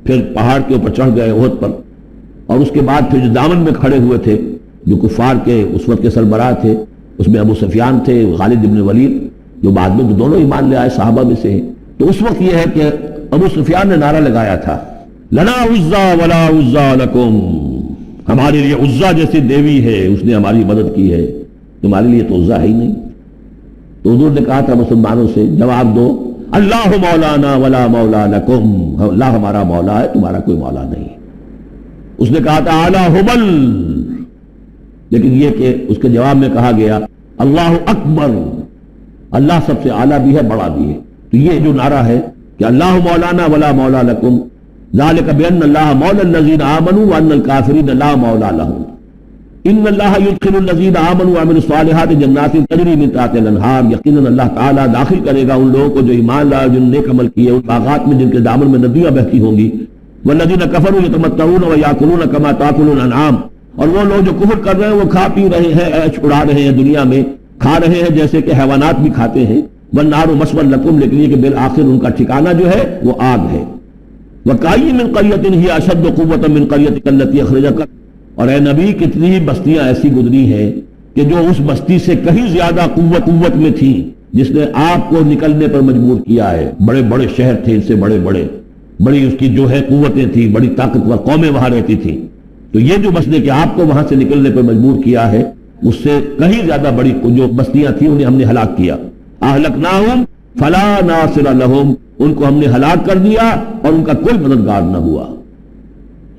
پھر پہاڑ کے اوپر چڑھ گئے احد پر، اور اس کے بعد پھر جو دامن میں کھڑے ہوئے تھے جو کفار کے اس وقت کے سربراہ تھے، اس میں ابو سفیان تھے، خالد بن ولید جو بعد میں دونوں ایمان لے آئے صحابہ میں سے ہیں، تو اس وقت یہ ہے کہ ابو سفیان نے نعرہ لگایا تھا لنا عزا ولا عزا لکم، ہمارے لیے عزا جیسی دیوی ہے، اس نے ہماری مدد کی ہے، تمہارے لیے تو عزا ہے ہی نہیں۔ تو حضور نے کہا تھا مسلمانوں سے جواب دو اللہ مولانا ولا مولا لکم، اللہ ہمارا مولا ہے، تمہارا کوئی مولا نہیں۔ اس نے کہا تھا اعلی ہبل، لیکن یہ کہ اس کے جواب میں کہا گیا اللہ اکبر، اللہ سب سے اعلیٰ بھی ہے، بڑا بھی ہے۔ تو یہ جو نعرہ ہے کہ اللہ مولانا ولا مولا لکم، ذالک بان اللہ مولا الذین آمنوا وان الکافرین لا مولا لہم، ان اللہ یدخل الذین آمنوا وعملوا الصالحات جنات تجری من تحتها الانہار، یقیناً اللہ تعالیٰ داخل کرے گا ان لوگوں کو جو ایمان لائے، جن نے نیک عمل کیے، ان باغات میں جن کے دامن میں ندیاں بہتی ہوں گی۔ والذین کفروا یتمتعون ویاکلون کما تاکل الانعام، اور وہ لوگ جو کفر کر رہے ہیں وہ کھا پی رہے ہیں، عیش اڑا رہے ہیں، دنیا میں کھا رہے ہیں جیسے کہ حیوانات بھی کھاتے ہیں۔ والنار مثوی لکم، لیکن یہ کہ بالآخر ان کا ٹھکانہ جو ہے وہ آگ ہے۔ وکأی من قریۃ ہی اشد قوۃ من قریتک التی اخرجک، اور اے نبی کتنی بستیاں ایسی گزری ہیں کہ جو اس بستی سے کہیں زیادہ قوت میں تھی جس نے آپ کو نکلنے پر مجبور کیا ہے۔ بڑے بڑے شہر تھے ان سے بڑے بڑے، بڑی اس کی جو ہے قوتیں تھی، بڑی طاقتور قومیں وہاں رہتی تھیں، تو یہ جو مسئلے کہ آپ کو وہاں سے نکلنے پر مجبور کیا ہے، اس سے کہیں زیادہ بڑی جو بستیاں تھیں انہیں ہم نے ہلاک کیا۔ اہلکناہم فلا ناصر لہم، ان کو ہم نے ہلاک کر دیا اور ان کا کوئی مددگار نہ ہوا۔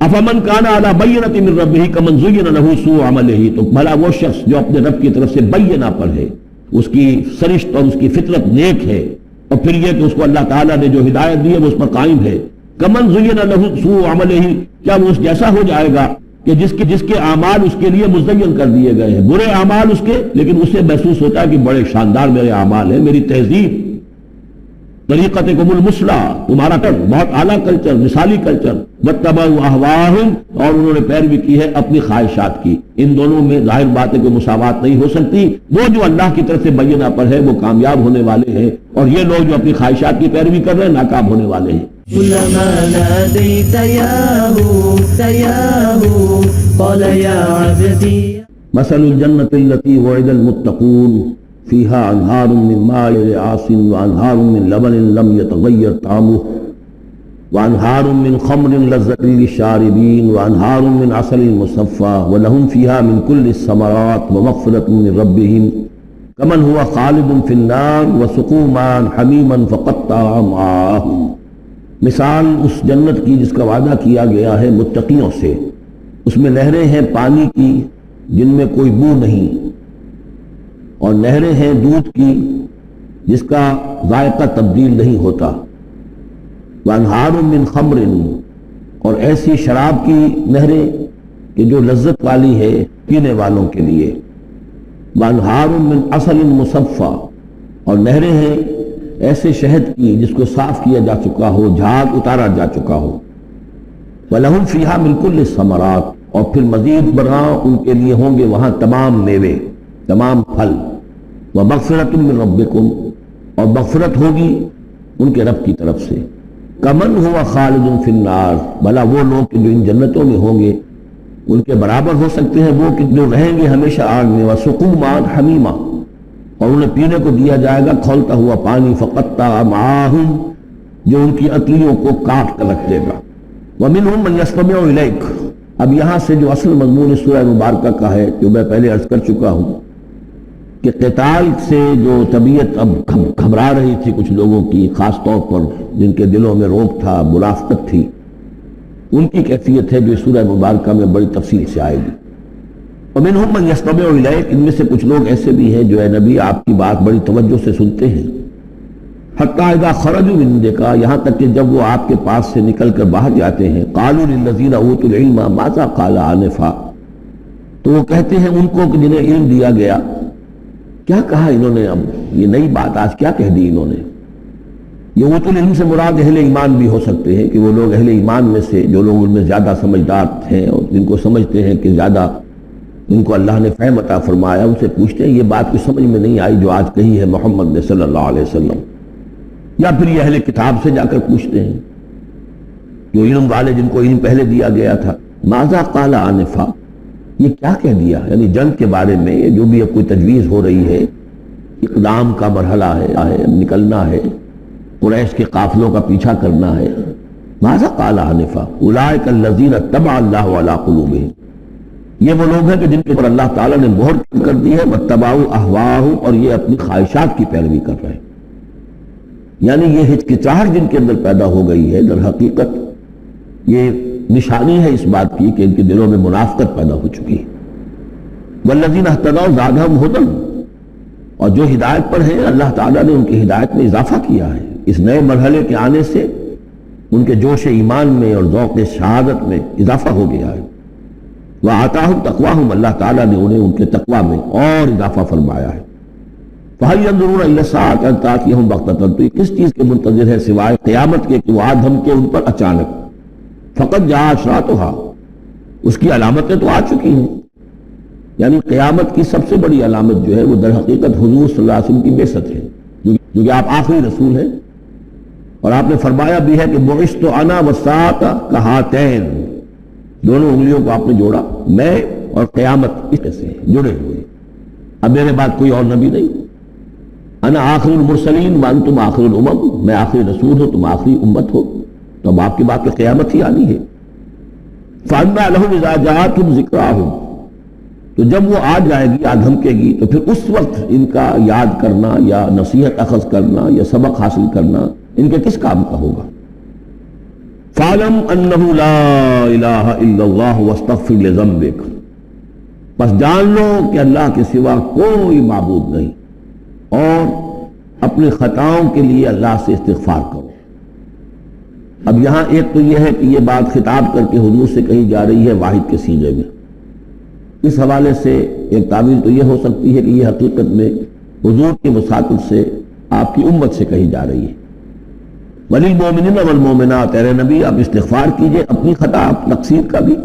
افمن کان علی بینۃ من ربہ کمن زین لہ سوء عملہ، تو بھلا وہ شخص جو اپنے رب کی طرف سے بینہ پر ہے، اس کی سرشت اور اس کی فطرت نیک ہے، اور پھر یہ کہ اس کو اللہ تعالیٰ نے جو ہدایت دی ہے وہ اس پر قائم ہے، کمن زین لہ سوء عملہ، کیا وہ اس جیسا ہو جائے گا کہ جس کے اعمال اس کے لیے مزین کر دیے گئے ہیں، برے اعمال اس کے، لیکن اسے محسوس ہوتا ہے کہ بڑے شاندار میرے اعمال ہیں، میری تہذیب، طریقتکم المثلی، تمہارا بہت اعلیٰ کلچر، مثالی کلچر، واتبعوا اہواءہم، اور انہوں نے پیروی کی ہے اپنی خواہشات کی۔ ان دونوں میں ظاہر بات ہے کہ مساوات نہیں ہو سکتی، وہ جو اللہ کی طرف سے بینہ پر ہے وہ کامیاب ہونے والے ہیں، اور یہ لوگ جو اپنی خواہشات کی پیروی کر رہے ہیں ناکام ہونے والے ہیں۔ كلما ناديت ياه قال يا عبدي مثل الجنة التي وعد المتقون فيها أنهار من ماء عاص وأنهار من لبن لم يتغير طعمه وأنهار من خمر لذة للشاربين وأنهار من عسل مصفى ولهم فيها من كل الثمرات ومغفرة من ربهم كمن هو خالد في النار وسقوا ماء حميما فقطع أمعاءهم مثال اس جنت کی جس کا وعدہ کیا گیا ہے متقیوں سے، اس میں نہریں ہیں پانی کی جن میں کوئی بو نہیں، اور نہریں ہیں دودھ کی جس کا ذائقہ تبدیل نہیں ہوتا، وانہار من خمر، اور ایسی شراب کی نہریں کہ جو لذت والی ہے پینے والوں کے لیے، وانہار من عسل مصفا، اور نہریں ہیں ایسے شہد کی جس کو صاف کیا جا چکا ہو، جھاگ اتارا جا چکا ہو، وَلَهُمْ فِيهَا مِنْ كُلِّ الثَّمَرَاتِ، اور پھر مزید برآں ان کے لیے ہوں گے وہاں تمام میوے، تمام پھل، وَمَغْفِرَةٌ مِّن رَبِّكُمْ، اور مغفرت ہوگی ان کے رب کی طرف سے، کمن ہوا خالد فی النار، بھلا وہ لوگ کہ جو ان جنتوں میں ہوں گے ان کے برابر ہو سکتے ہیں وہ کہ جو رہیں گے ہمیشہ آگ میں، وَسُقُوا مَاءً حَمِیمًا، اور انہیں پینے کو دیا جائے گا کھولتا ہوا پانی، فقطع معاہم، جو ان کی عقلیوں کو کاٹ کر رکھ دے گا، وَمِنْهُمْ مَنْ يَسْتَمِعُ إِلَيْكَ۔ اب یہاں سے جو اصل مضمون سورہ مبارکہ کا ہے جو میں پہلے عرض کر چکا ہوں کہ قتال سے جو طبیعت اب گھبرا رہی تھی کچھ لوگوں کی، خاص طور پر جن کے دلوں میں رعب تھا، منافقت تھی، ان کی کیفیت ہے جو سورہ مبارکہ میں بڑی تفصیل سے آئے گی۔ وَمِنْهُمْ مَنْ يَسْتَمِعُ إِلَيْكَ، ان میں سے کچھ لوگ ایسے بھی ہیں جو اے نبی آپ کی بات بڑی توجہ سے سنتے ہیں، حتیٰ اذا خرجوا من عندك، یہاں تک کہ جب وہ آپ کے پاس سے نکل کر باہر جاتے ہیں، قالوا للذین اوتوا العلم ماذا قال آنفا، تو وہ کہتے ہیں ان کو کہ جنہیں علم دیا گیا، کیا کہا انہوں نے، اب یہ نئی بات آج کیا کہہ دی انہوں نے۔ یہ اوتوا العلم سے مراد اہل ایمان بھی ہو سکتے ہیں کہ وہ لوگ اہل ایمان میں سے جو لوگ ان میں زیادہ سمجھدار ہیں اور جن کو سمجھتے ہیں کہ زیادہ ان کو اللہ نے فہم عطا فرمایا، ان سے پوچھتے ہیں یہ بات کچھ سمجھ میں نہیں آئی جو آج کہی ہے محمد نے صلی اللہ علیہ وسلم، یا پھر یہ اہل کتاب سے جا کر پوچھتے ہیں جو علم والے جن کو علم پہلے دیا گیا تھا، ماذا قال آنفا، یہ کیا کہہ دیا، یعنی جنگ کے بارے میں جو بھی اب کوئی تجویز ہو رہی ہے، اقدام کا مرحلہ ہے، نکلنا ہے، قریش کے قافلوں کا پیچھا کرنا ہے، ماذا قال آنفا اولئک الذین طبع اللہ علی قلوبہم، یہ وہ لوگ ہیں کہ جن کے اوپر اللہ تعالیٰ نے مہر کر دی ہے، واتبعوا اہواءہم، اور یہ اپنی خواہشات کی پیروی کر رہے ہیں، یعنی یہ ہچکچاہٹ جن کے اندر پیدا ہو گئی ہے در حقیقت یہ نشانی ہے اس بات کی کہ ان کے دلوں میں منافقت پیدا ہو چکی ہے۔ والذین اہتدوا زادہم ھدی، اور جو ہدایت پر ہیں اللہ تعالیٰ نے ان کی ہدایت میں اضافہ کیا ہے، اس نئے مرحلے کے آنے سے ان کے جوش ایمان میں اور ذوق شہادت میں اضافہ ہو گیا ہے۔ وآتاہم تقواہم، اللہ تعالیٰ نے انہیں ان کے تقوی میں اور اضافہ فرمایا ہے۔ فَهَلْ يَنظُرُونَ إِلَّا السَّاعَةَ أَن تَأْتِيَهُم بَغْتَةً، تو یہ کس چیز کے منتظر ہے سوائے قیامت کے کہ وہ آ دھمکے ان پر اچانک، فقط جاء أشراطها، اس کی علامتیں تو آ چکی ہیں، یعنی قیامت کی سب سے بڑی علامت جو ہے وہ در حقیقت حضور صلی اللہ علیہ وسلم کی بعثت ہے، جو کہ آپ آخری رسول ہیں، اور آپ نے فرمایا بھی ہے کہ بعثت انا والساعة كهاتين، دونوں انگلیوں کو آپ نے جوڑا، میں اور قیامت اس سے جڑے ہوئے، اب میرے بعد کوئی اور نبی نہیں، انا آخر المرسلین وانتم آخر الامم، میں آخری رسول ہوں تم آخری امت ہو، تو اب آپ کی بات پہ قیامت ہی آنی ہے۔ فَأَنَّىٰ لَهُمْ إِذَا جَاءَتْهُمْ ذِكْرَاهُمْ، تو جب وہ آ جائے گی، آ دھمکے گی، تو پھر اس وقت ان کا یاد کرنا یا نصیحت اخذ کرنا یا سبق حاصل کرنا ان کے کس کام کا ہوگا۔ فَاعْلَمْ أَنَّهُ لَا إِلَٰهَ إِلَّا اللَّهُ وَاسْتَغْفِرْ لِذَنبِكَ، بس جان لو کہ اللہ کے سوا کوئی معبود نہیں، اور اپنی خطاؤں کے لیے اللہ سے استغفار کرو۔ اب یہاں ایک تو یہ ہے کہ یہ بات خطاب کر کے حضور سے کہی جا رہی ہے واحد کے سیغے میں، اس حوالے سے ایک تعبیر تو یہ ہو سکتی ہے کہ یہ حقیقت میں حضور کے مخاطب سے آپ کی امت سے کہی جا رہی ہے۔ وَلِلْمُؤْمِنِينَ وَالْمُؤْمِنَاتِ، اے نبی آپ استغفار کیجئے اپنی خطا تقصیر کا بھی،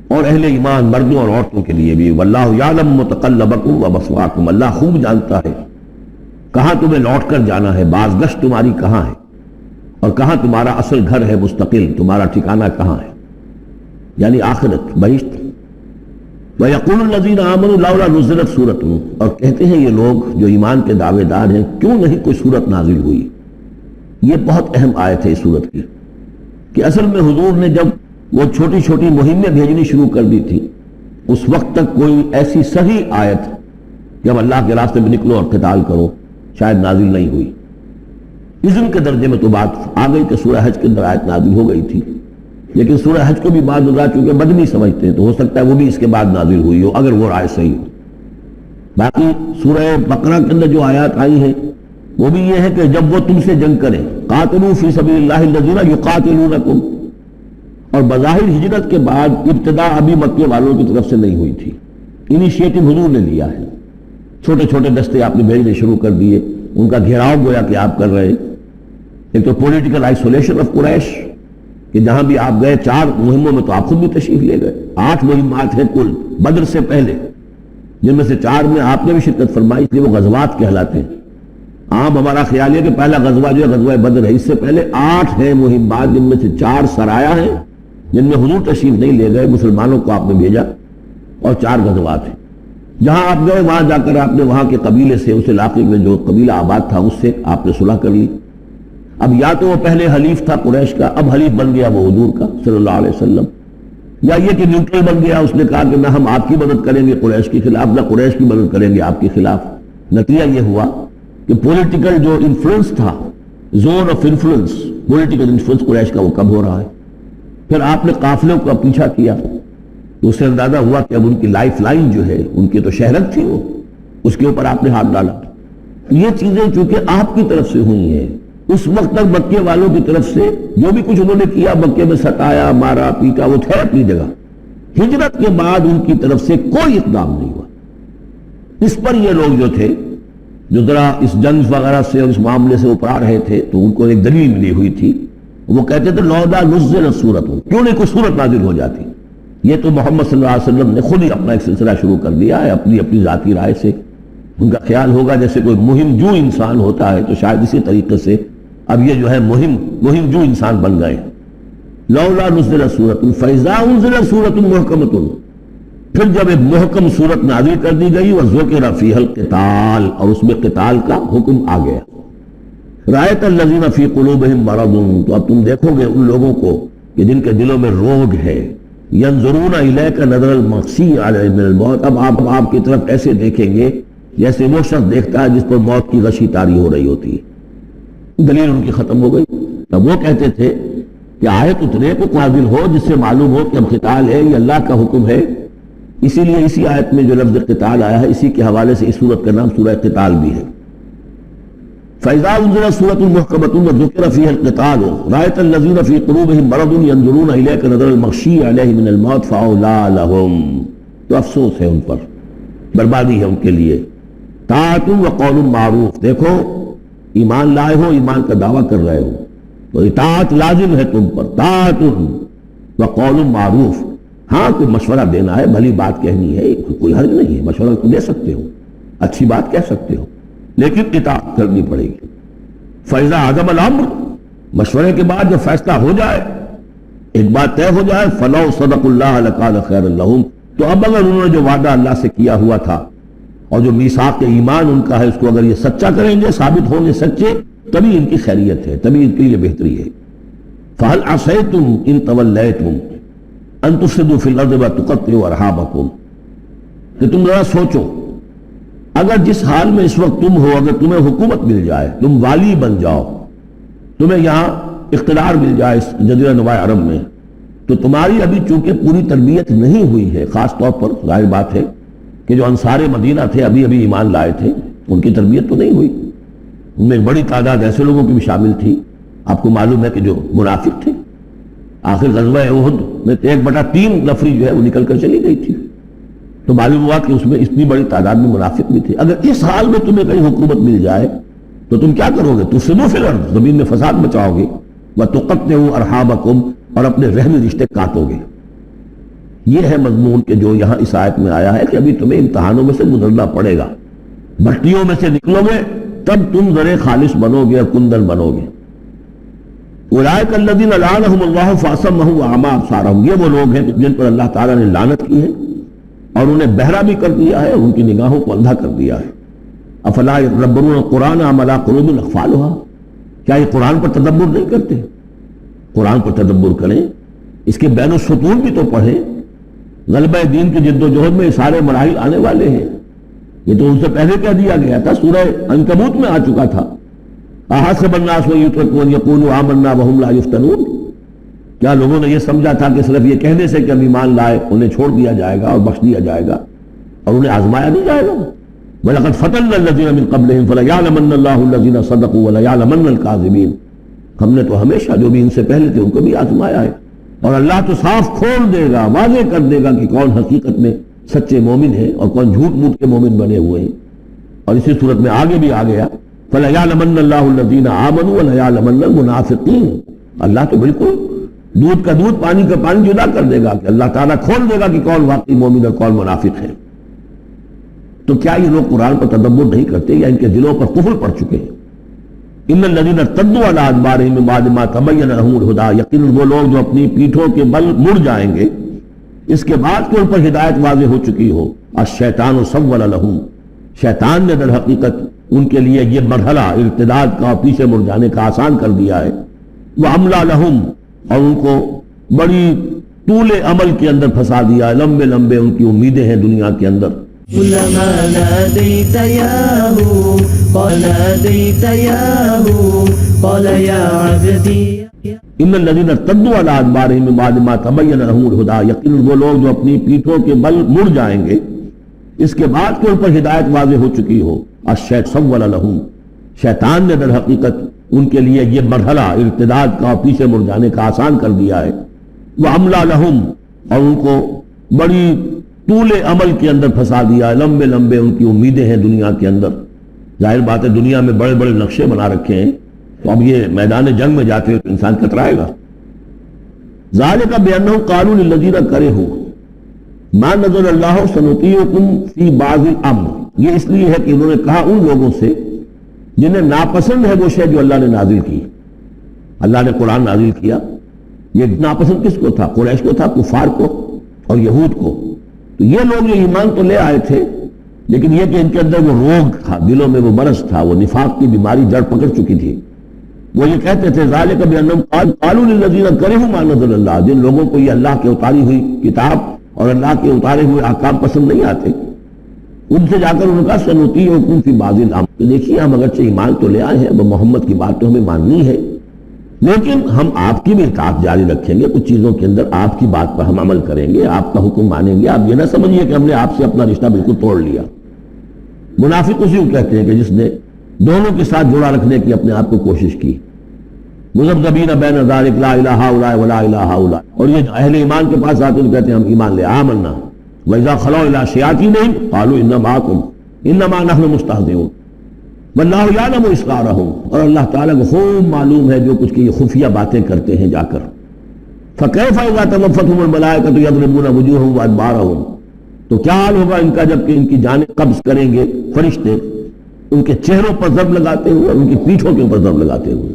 اور اہل ایمان مردوں اور عورتوں کے لیے بھی۔ وَاللَّهُ يَعْلَمُ مُتَقَلَّبَكُمْ وَمَثْوَاكُمْ، اللہ خوب جانتا ہے کہاں تمہیں لوٹ کر جانا ہے، بازگشت تمہاری کہاں ہے، اور کہاں تمہارا اصل گھر ہے مستقل، تمہارا ٹھکانہ کہاں ہے، یعنی آخرت، بہشت۔ وَيَقُولُ الَّذِينَ آمَنُوا لَوْلَا نُزِّلَتْ سُورَةٌ، اور کہتے ہیں یہ لوگ جو ایمان کے دعوے دار ہیں کیوں نہیں کوئی سورت نازل ہوئی۔ یہ بہت اہم آیت ہے اس سورت کی، کہ اصل میں حضور نے جب وہ چھوٹی چھوٹی مہمیں بھیجنی شروع کر دی تھی، اس وقت تک کوئی ایسی صحیح آیت جب اللہ کے راستے میں نکلو اور قتال کرو شاید نازل نہیں ہوئی۔ اذن کے درجے میں تو بات آ گئی کہ سورہ حج کے اندر آیت نازل ہو گئی تھی، لیکن سورہ حج کو بھی بعض حضرات چونکہ مدنی سمجھتے ہیں تو ہو سکتا ہے وہ بھی اس کے بعد نازل ہوئی ہو اگر وہ رائے صحیح ہو۔ باقی سورہ بقرہ کے اندر جو آیات آئی ہیں وہ بھی یہ ہے کہ جب وہ تم سے جنگ کریں، قاتلوا فی سبیل اللہ الذین یقاتلونکم، اور بظاہر ہجرت کے بعد ابتدا ابھی مکے والوں کی طرف سے نہیں ہوئی تھی، انیشیٹو حضور نے لیا ہے، چھوٹے چھوٹے دستے آپ نے بھیجنے شروع کر دیے، ان کا گھیراؤ گویا کہ آپ کر رہے ہیں۔ ایک تو پولیٹیکل آئسولیشن آف قریش کہ جہاں بھی آپ گئے 4 مہموں میں تو آپ خود بھی تشریف لے گئے، 8 مہمات ہیں کل بدر سے پہلے، جن میں سے 4 میں آپ نے بھی شرکت فرمائی، اس لیے وہ غزوات کہلاتے ہیں۔ عام ہمارا خیال ہے کہ پہلا غزوہ جو ہے غزوہ بدر ہے، اس سے پہلے 8 ہیں مہمات، جن میں سے 4 سرایا ہیں جن میں حضور تشریف نہیں لے گئے، مسلمانوں کو آپ نے بھیجا، اور 4 غزوات ہیں۔ جہاں آپ گئے وہاں جا کر آپ نے وہاں کے قبیلے سے، اس علاقے میں جو قبیلہ آباد تھا اس سے آپ نے صلح کر لی۔ اب یا تو وہ پہلے حلیف تھا قریش کا، اب حلیف بن گیا وہ حضور کا صلی اللہ علیہ وسلم، یا یہ کہ نیوٹرل بن گیا، اس نے کہا کہ نہ ہم آپ کی مدد کریں گے قریش کے خلاف، نہ قریش کی مدد کریں گے آپ کے خلاف۔ نتیجہ یہ ہوا کہ پولیٹیکل جو انفلوئنس تھا، zone of influence, political influence Quraysh کا وہ کم ہو رہا ہے۔ پھر آپ نے قافلوں کا پیچھا کیا تو اس سے اندازہ ہوا کہ اب ان کی لائف لائن جو ہے، ان کی تو شہرت تھی وہ، اس کے اوپر آپ نے ہاتھ ڈالا۔ یہ چیزیں چونکہ آپ کی طرف سے ہوئی ہیں، اس وقت تک مکے والوں کی طرف سے جو بھی کچھ انہوں نے کیا، مکے میں ستایا، مارا، پیٹا، وہ تھے اپنی جگہ۔ ہجرت کے بعد ان کی طرف سے کوئی اقدام نہیں ہوا۔ اس پر یہ لوگ جو تھے، جو ذرا اس جنگ وغیرہ سے اور اس معاملے سے اوپر آ رہے تھے، تو ان کو ایک دلیل ملی ہوئی تھی، وہ کہتے تھے لولا نزلت سورۃ، کیوں نہیں کوئی سورت نازل ہو جاتی۔ یہ تو محمد صلی اللہ علیہ وسلم نے خود ہی اپنا ایک سلسلہ شروع کر دیا ہے اپنی ذاتی رائے سے۔ ان کا خیال ہوگا جیسے کوئی مہم جو انسان ہوتا ہے، تو شاید اسی طریقے سے اب یہ جو ہے مہم جو انسان بن گئے۔ لولا نزلت سورۃ فاذا انزلت سورۃ محکمۃ، پھر جب ایک محکم سورت نازل کر دی گئی، وذکر فیہا القتال، اور اس میں قتال کا حکم آ گیا۔ رأیت الذین فی قلوبہم مرض، تو اب تم دیکھو گے ان لوگوں کو کہ جن کے دلوں میں روگ ہے، ینظرون الیک نظر المغشی علیہ من الموت، اب آپ کی طرف ایسے دیکھیں گے جیسے وہ شخص دیکھتا ہے جس پر موت کی غشی طاری ہو رہی ہوتی ہے۔ دلیل ان کی ختم ہو گئی۔ اب وہ کہتے تھے کہ آیت اتنے کو نازل ہو جس سے معلوم ہو کہ اب قتال ہے، یہ اللہ کا حکم ہے۔ اسی لیے اسی آیت میں جو لفظ قتال آیا ہے، اسی کے حوالے سے اس سورت کا نام سورہ قتال بھی ہے۔ فَإِذَا أُنزِلَتْ سُورَةٌ مُحْكَمَةٌ وَذُكِرَ فِيهَا الْقِتَالُ رَأَيْتَ الَّذِينَ فِي قُلُوبِهِم مَّرَضٌ يَنظُرُونَ إِلَيْكَ نَظَرَ الْمَغْشِيِّ عَلَيْهِ مِنَ الْمَوْتِ فَأَوْلَىٰ لَهُمْ، تو افسوس ہے ان پر، بربادی ہے ان کے لیے۔ طاعۃ وقول معروف، دیکھو ایمان لائے ہو، ایمان کا دعویٰ کر رہے ہو تو اطاعت لازم ہے تم پر، طاعۃ وقول معروف، ہاں کوئی مشورہ دینا ہے، بھلی بات کہنی ہے، کوئی حرج نہیں ہے، مشورہ دے سکتے ہو، اچھی بات کہہ سکتے ہو، لیکن اطاعت کرنی پڑے گی۔ فَإِذَا عَزَمَ الْأَمْرُ، مشورے کے بعد جب فیصلہ ہو جائے، ایک بات طے ہو جائے، فَلَوْ صَدَقُوا اللَّهَ لَكَانَ خَيْرًا لَهُمْ، تو اب اگر انہوں نے جو وعدہ اللہ سے کیا ہوا تھا اور جو میثاق ایمان ان کا ہے، اس کو اگر یہ سچا کریں گے، ثابت ہوں گے سچے، تبھی ان کی خیریت ہے، تبھی ان کے لیے بہتری ہے۔ فَهَلْ عَصَيْتُمْ إِن تَوَلَّيْتُمْ أَن تُفْسِدُوا فِي الْأَرْضِ وَتُقَطِّعُوا أَرْحَامَكُمْ، کہ تم ذرا سوچو، اگر جس حال میں اس وقت تم ہو، اگر تمہیں حکومت مل جائے، تم والی بن جاؤ، تمہیں یہاں اقتدار مل جائے اس جزیرہ نما عرب میں، تو تمہاری ابھی چونکہ پوری تربیت نہیں ہوئی ہے، خاص طور پر ظاہر بات ہے کہ جو انصار مدینہ تھے، ابھی ایمان لائے تھے، ان کی تربیت تو نہیں ہوئی، ان میں ایک بڑی تعداد ایسے لوگوں کی بھی شامل تھی، آپ کو معلوم ہے کہ جو منافق تھے، آخر غزوہ احد میں 1/3 نفری جو ہے وہ نکل کر چلی گئی تھی، تو معلوم ہوا کہ اس میں اتنی بڑی تعداد میں منافق بھی تھے۔ اگر اس حال میں تمہیں کہیں حکومت مل جائے تو تم کیا کرو گے؟ تفسدوا فی الارض، زمین میں فساد مچاؤ گے، وتقطعوا ارحامکم، اور اپنے رحمی رشتے کاٹو گے۔ یہ ہے مضمون کہ جو یہاں اس آیت میں آیا ہے کہ ابھی تمہیں امتحانوں میں سے گزرنا پڑے گا، بھٹیوں میں سے نکلو گے تب تم زر خالص بنو گے اور کندن بنو گے۔ اولئک الذین لعنہم اللہ فاصمہم واعمی ابصارہم، یہ وہ لوگ ہیں جن پر اللہ تعالیٰ نے لعنت کی ہے اور انہیں بہرا بھی کر دیا ہے، ان کی نگاہوں کو اندھا کر دیا ہے۔ افلا یتدبرون القرآن ام علی قلوب اقفالها، کیا یہ قرآن پر تدبر نہیں کرتے؟ قرآن پر تدبر کریں، اس کے بین السطور بھی تو پڑھیں۔ غلبہ دین کی جد و جہد میں یہ سارے مراحل آنے والے ہیں، یہ تو ان سے پہلے کہہ دیا گیا تھا، سورہ عنکبوت میں آ چکا تھا۔ احسب الناس ان یترکوا ان یقولوا آمنا وهم لا یفتنون، کیا لوگوں نے یہ سمجھا تھا کہ صرف یہ کہنے سے کہ ہم ایمان لائے انہیں چھوڑ دیا جائے گا اور بخش دیا جائے گا اور انہیں آزمایا نہیں جائے گا؟ وَلَقَدْ فَتَنَّا الَّذِينَ مِن قَبْلِهِمْ فَلَيَعْلَمَنَّ اللَّهُ الَّذِينَ صَدَقُوا وَلَيَعْلَمَنَّ الْكَاذِبِينَ، ہم نے تو ہمیشہ جو بھی ان سے پہلے تھے ان کو بھی آزمایا ہے، اور اللہ تو صاف کھول دے گا، واضح کر دے گا کہ کون حقیقت میں سچے مومن ہیں اور کون جھوٹ موٹ کے مومن بنے ہوئے ہیں۔ اور اسی صورت میں آگے بھی آ گیا فَلَيَعْلَمَنَّ اللَّهُ الَّذِينَ آمَنُوا وَلَيَعْلَمَنَّ الْمُنَافِقِينَ، اللہ تو بالکل دودھ کا دودھ پانی کا پانی جدا کر دے گا کہ اللہ تعالیٰ کھول دے گا کہ کون واقعی مومن اور کون منافق ہے۔ تو کیا یہ لوگ قرآن پر تدبر نہیں کرتے یا ان کے دلوں پر کفر پڑ چکے ہیں؟ ان الذین ارتدوا علی ادبارہم من بعد ما تبین لہم الہدی، یقیناً وہ لوگ جو اپنی پیٹھوں کے بل مڑ جائیں گے اس کے بعد کہ ان پر ہدایت واضح ہو چکی ہو۔ الشیطان سول لہم، شیطان نے در حقیقت ان کے لیے یہ مرحلہ ارتداد کا اور پیچھے مڑ جانے کا آسان کر دیا ہے۔ وَأَمْلَى لَهُمْ، اور ان کو بڑی طول عمل کے اندر پھنسا دیا ہے، لمبے لمبے ان کی امیدیں ہیں دنیا کے اندر۔ كلما ناديت يا هو قال ناديت يا هو قال يا عبدي ان الذين ارتدوا على ادبارهم من بعد ما تبين لهم الهدى، یقیناً وہ لوگ جو اپنی پیٹھوں کے بل مڑ جائیں گے اس کے بعد کہ ان پر ہدایت واضح ہو چکی ہو۔ الشیطان سول لهم، شیطان نے در حقیقت ان کے لیے یہ مرحلہ ارتداد کا اور پیچھے مڑ جانے کا آسان کر دیا ہے۔ وَأَمْلَى لَهُمْ، اور ان کو بڑی طول عمل کے اندر پھنسا دیا ہے، لمبے لمبے ان کی امیدیں ہیں دنیا کے اندر۔ ظاہر بات ہے دنیا میں بڑے بڑے نقشے بنا رکھے ہیں، تو اب یہ میدان جنگ میں جاتے ہوئے انسان کترائے گا۔ ذَلِكَ بِأَنَّهُمْ قَالُوا لِلَّذِينَ كَرِهُوا مَا نَزَلَ اللَّهُ سَنُطِيعُكُمْ فِي بَعْضِ الْأَمْرِ، یہ اس لیے ہے کہ انہوں نے کہا ان لوگوں سے جنہیں ناپسند ہے وہ شے جو اللہ نے نازل کی۔ اللہ نے قرآن نازل کیا، یہ ناپسند کس کو تھا؟ قریش کو تھا، کفار کو اور یہود کو۔ تو یہ لوگ یہ ایمان تو لے آئے تھے، لیکن یہ کہ ان کے اندر وہ روگ تھا، دلوں میں وہ مرض تھا، وہ نفاق کی بیماری جڑ پکڑ چکی تھی۔ وہ یہ کہتے تھے ذالک بأنہم قالوا للذین کرہوا ما نزل اللہ، جن لوگوں کو یہ اللہ کے اتاری ہوئی کتاب اور اللہ کے اتارے ہوئے احکام پسند نہیں آتے، ان سے جا کر انہوں نے کہا سنطیعکم فی بعض الامر، دیکھیے ہم اگرچہ ایمان تو لے آئے ہیں، اب محمد کی بات تو ہمیں ماننی ہے، لیکن ہم آپ کی بھی اطاعت جاری رکھیں گے، کچھ چیزوں کے اندر آپ کی بات پر ہم عمل کریں گے، آپ کا حکم مانیں گے، آپ یہ نہ سمجھیے کہ ہم نے آپ سے اپنا رشتہ بالکل توڑ لیا۔ منافق اسی کو کہتے ہیں کہ جس نے دونوں کے ساتھ جوڑا رکھنے کی اپنے آپ کو کوشش کی۔ مذبذبین بین ذلک لا الہ الا ولا الہ الا، اور یہ اہل ایمان کے پاس آتے ہیں کہتے ہیں ہم ایمان لے آمنا، وَإِذَا خَلَوْا إِلَىٰ شَيَاطِینِهِمْ قَالُوا إِنَّا مَعَكُمْ إِنَّمَا نَحْنُ مُسْتَهْزِئُونَ وَاللَّهُ يَعْلَمُ إِسْرَارَهُمْ، اور اللہ تعالیٰ کو خوب معلوم ہے جو کچھ کی یہ خفیہ باتیں کرتے ہیں جا کر۔ فَكَيْفَ إِذَا تَوَفَّتْهُمُ الْمَلَائِكَةُ يَضْرِبُونَ وُجُوهَهُمْ وَأَدْبَارَهُمْ، تو کیا حال ہوگا ان کا جب کہ ان کی جانیں قبض کریں گے فرشتے، ان کے چہروں پر ضرب لگاتے ہوئے اور ان کی پیٹھوں کے اوپر ضرب لگاتے ہوئے۔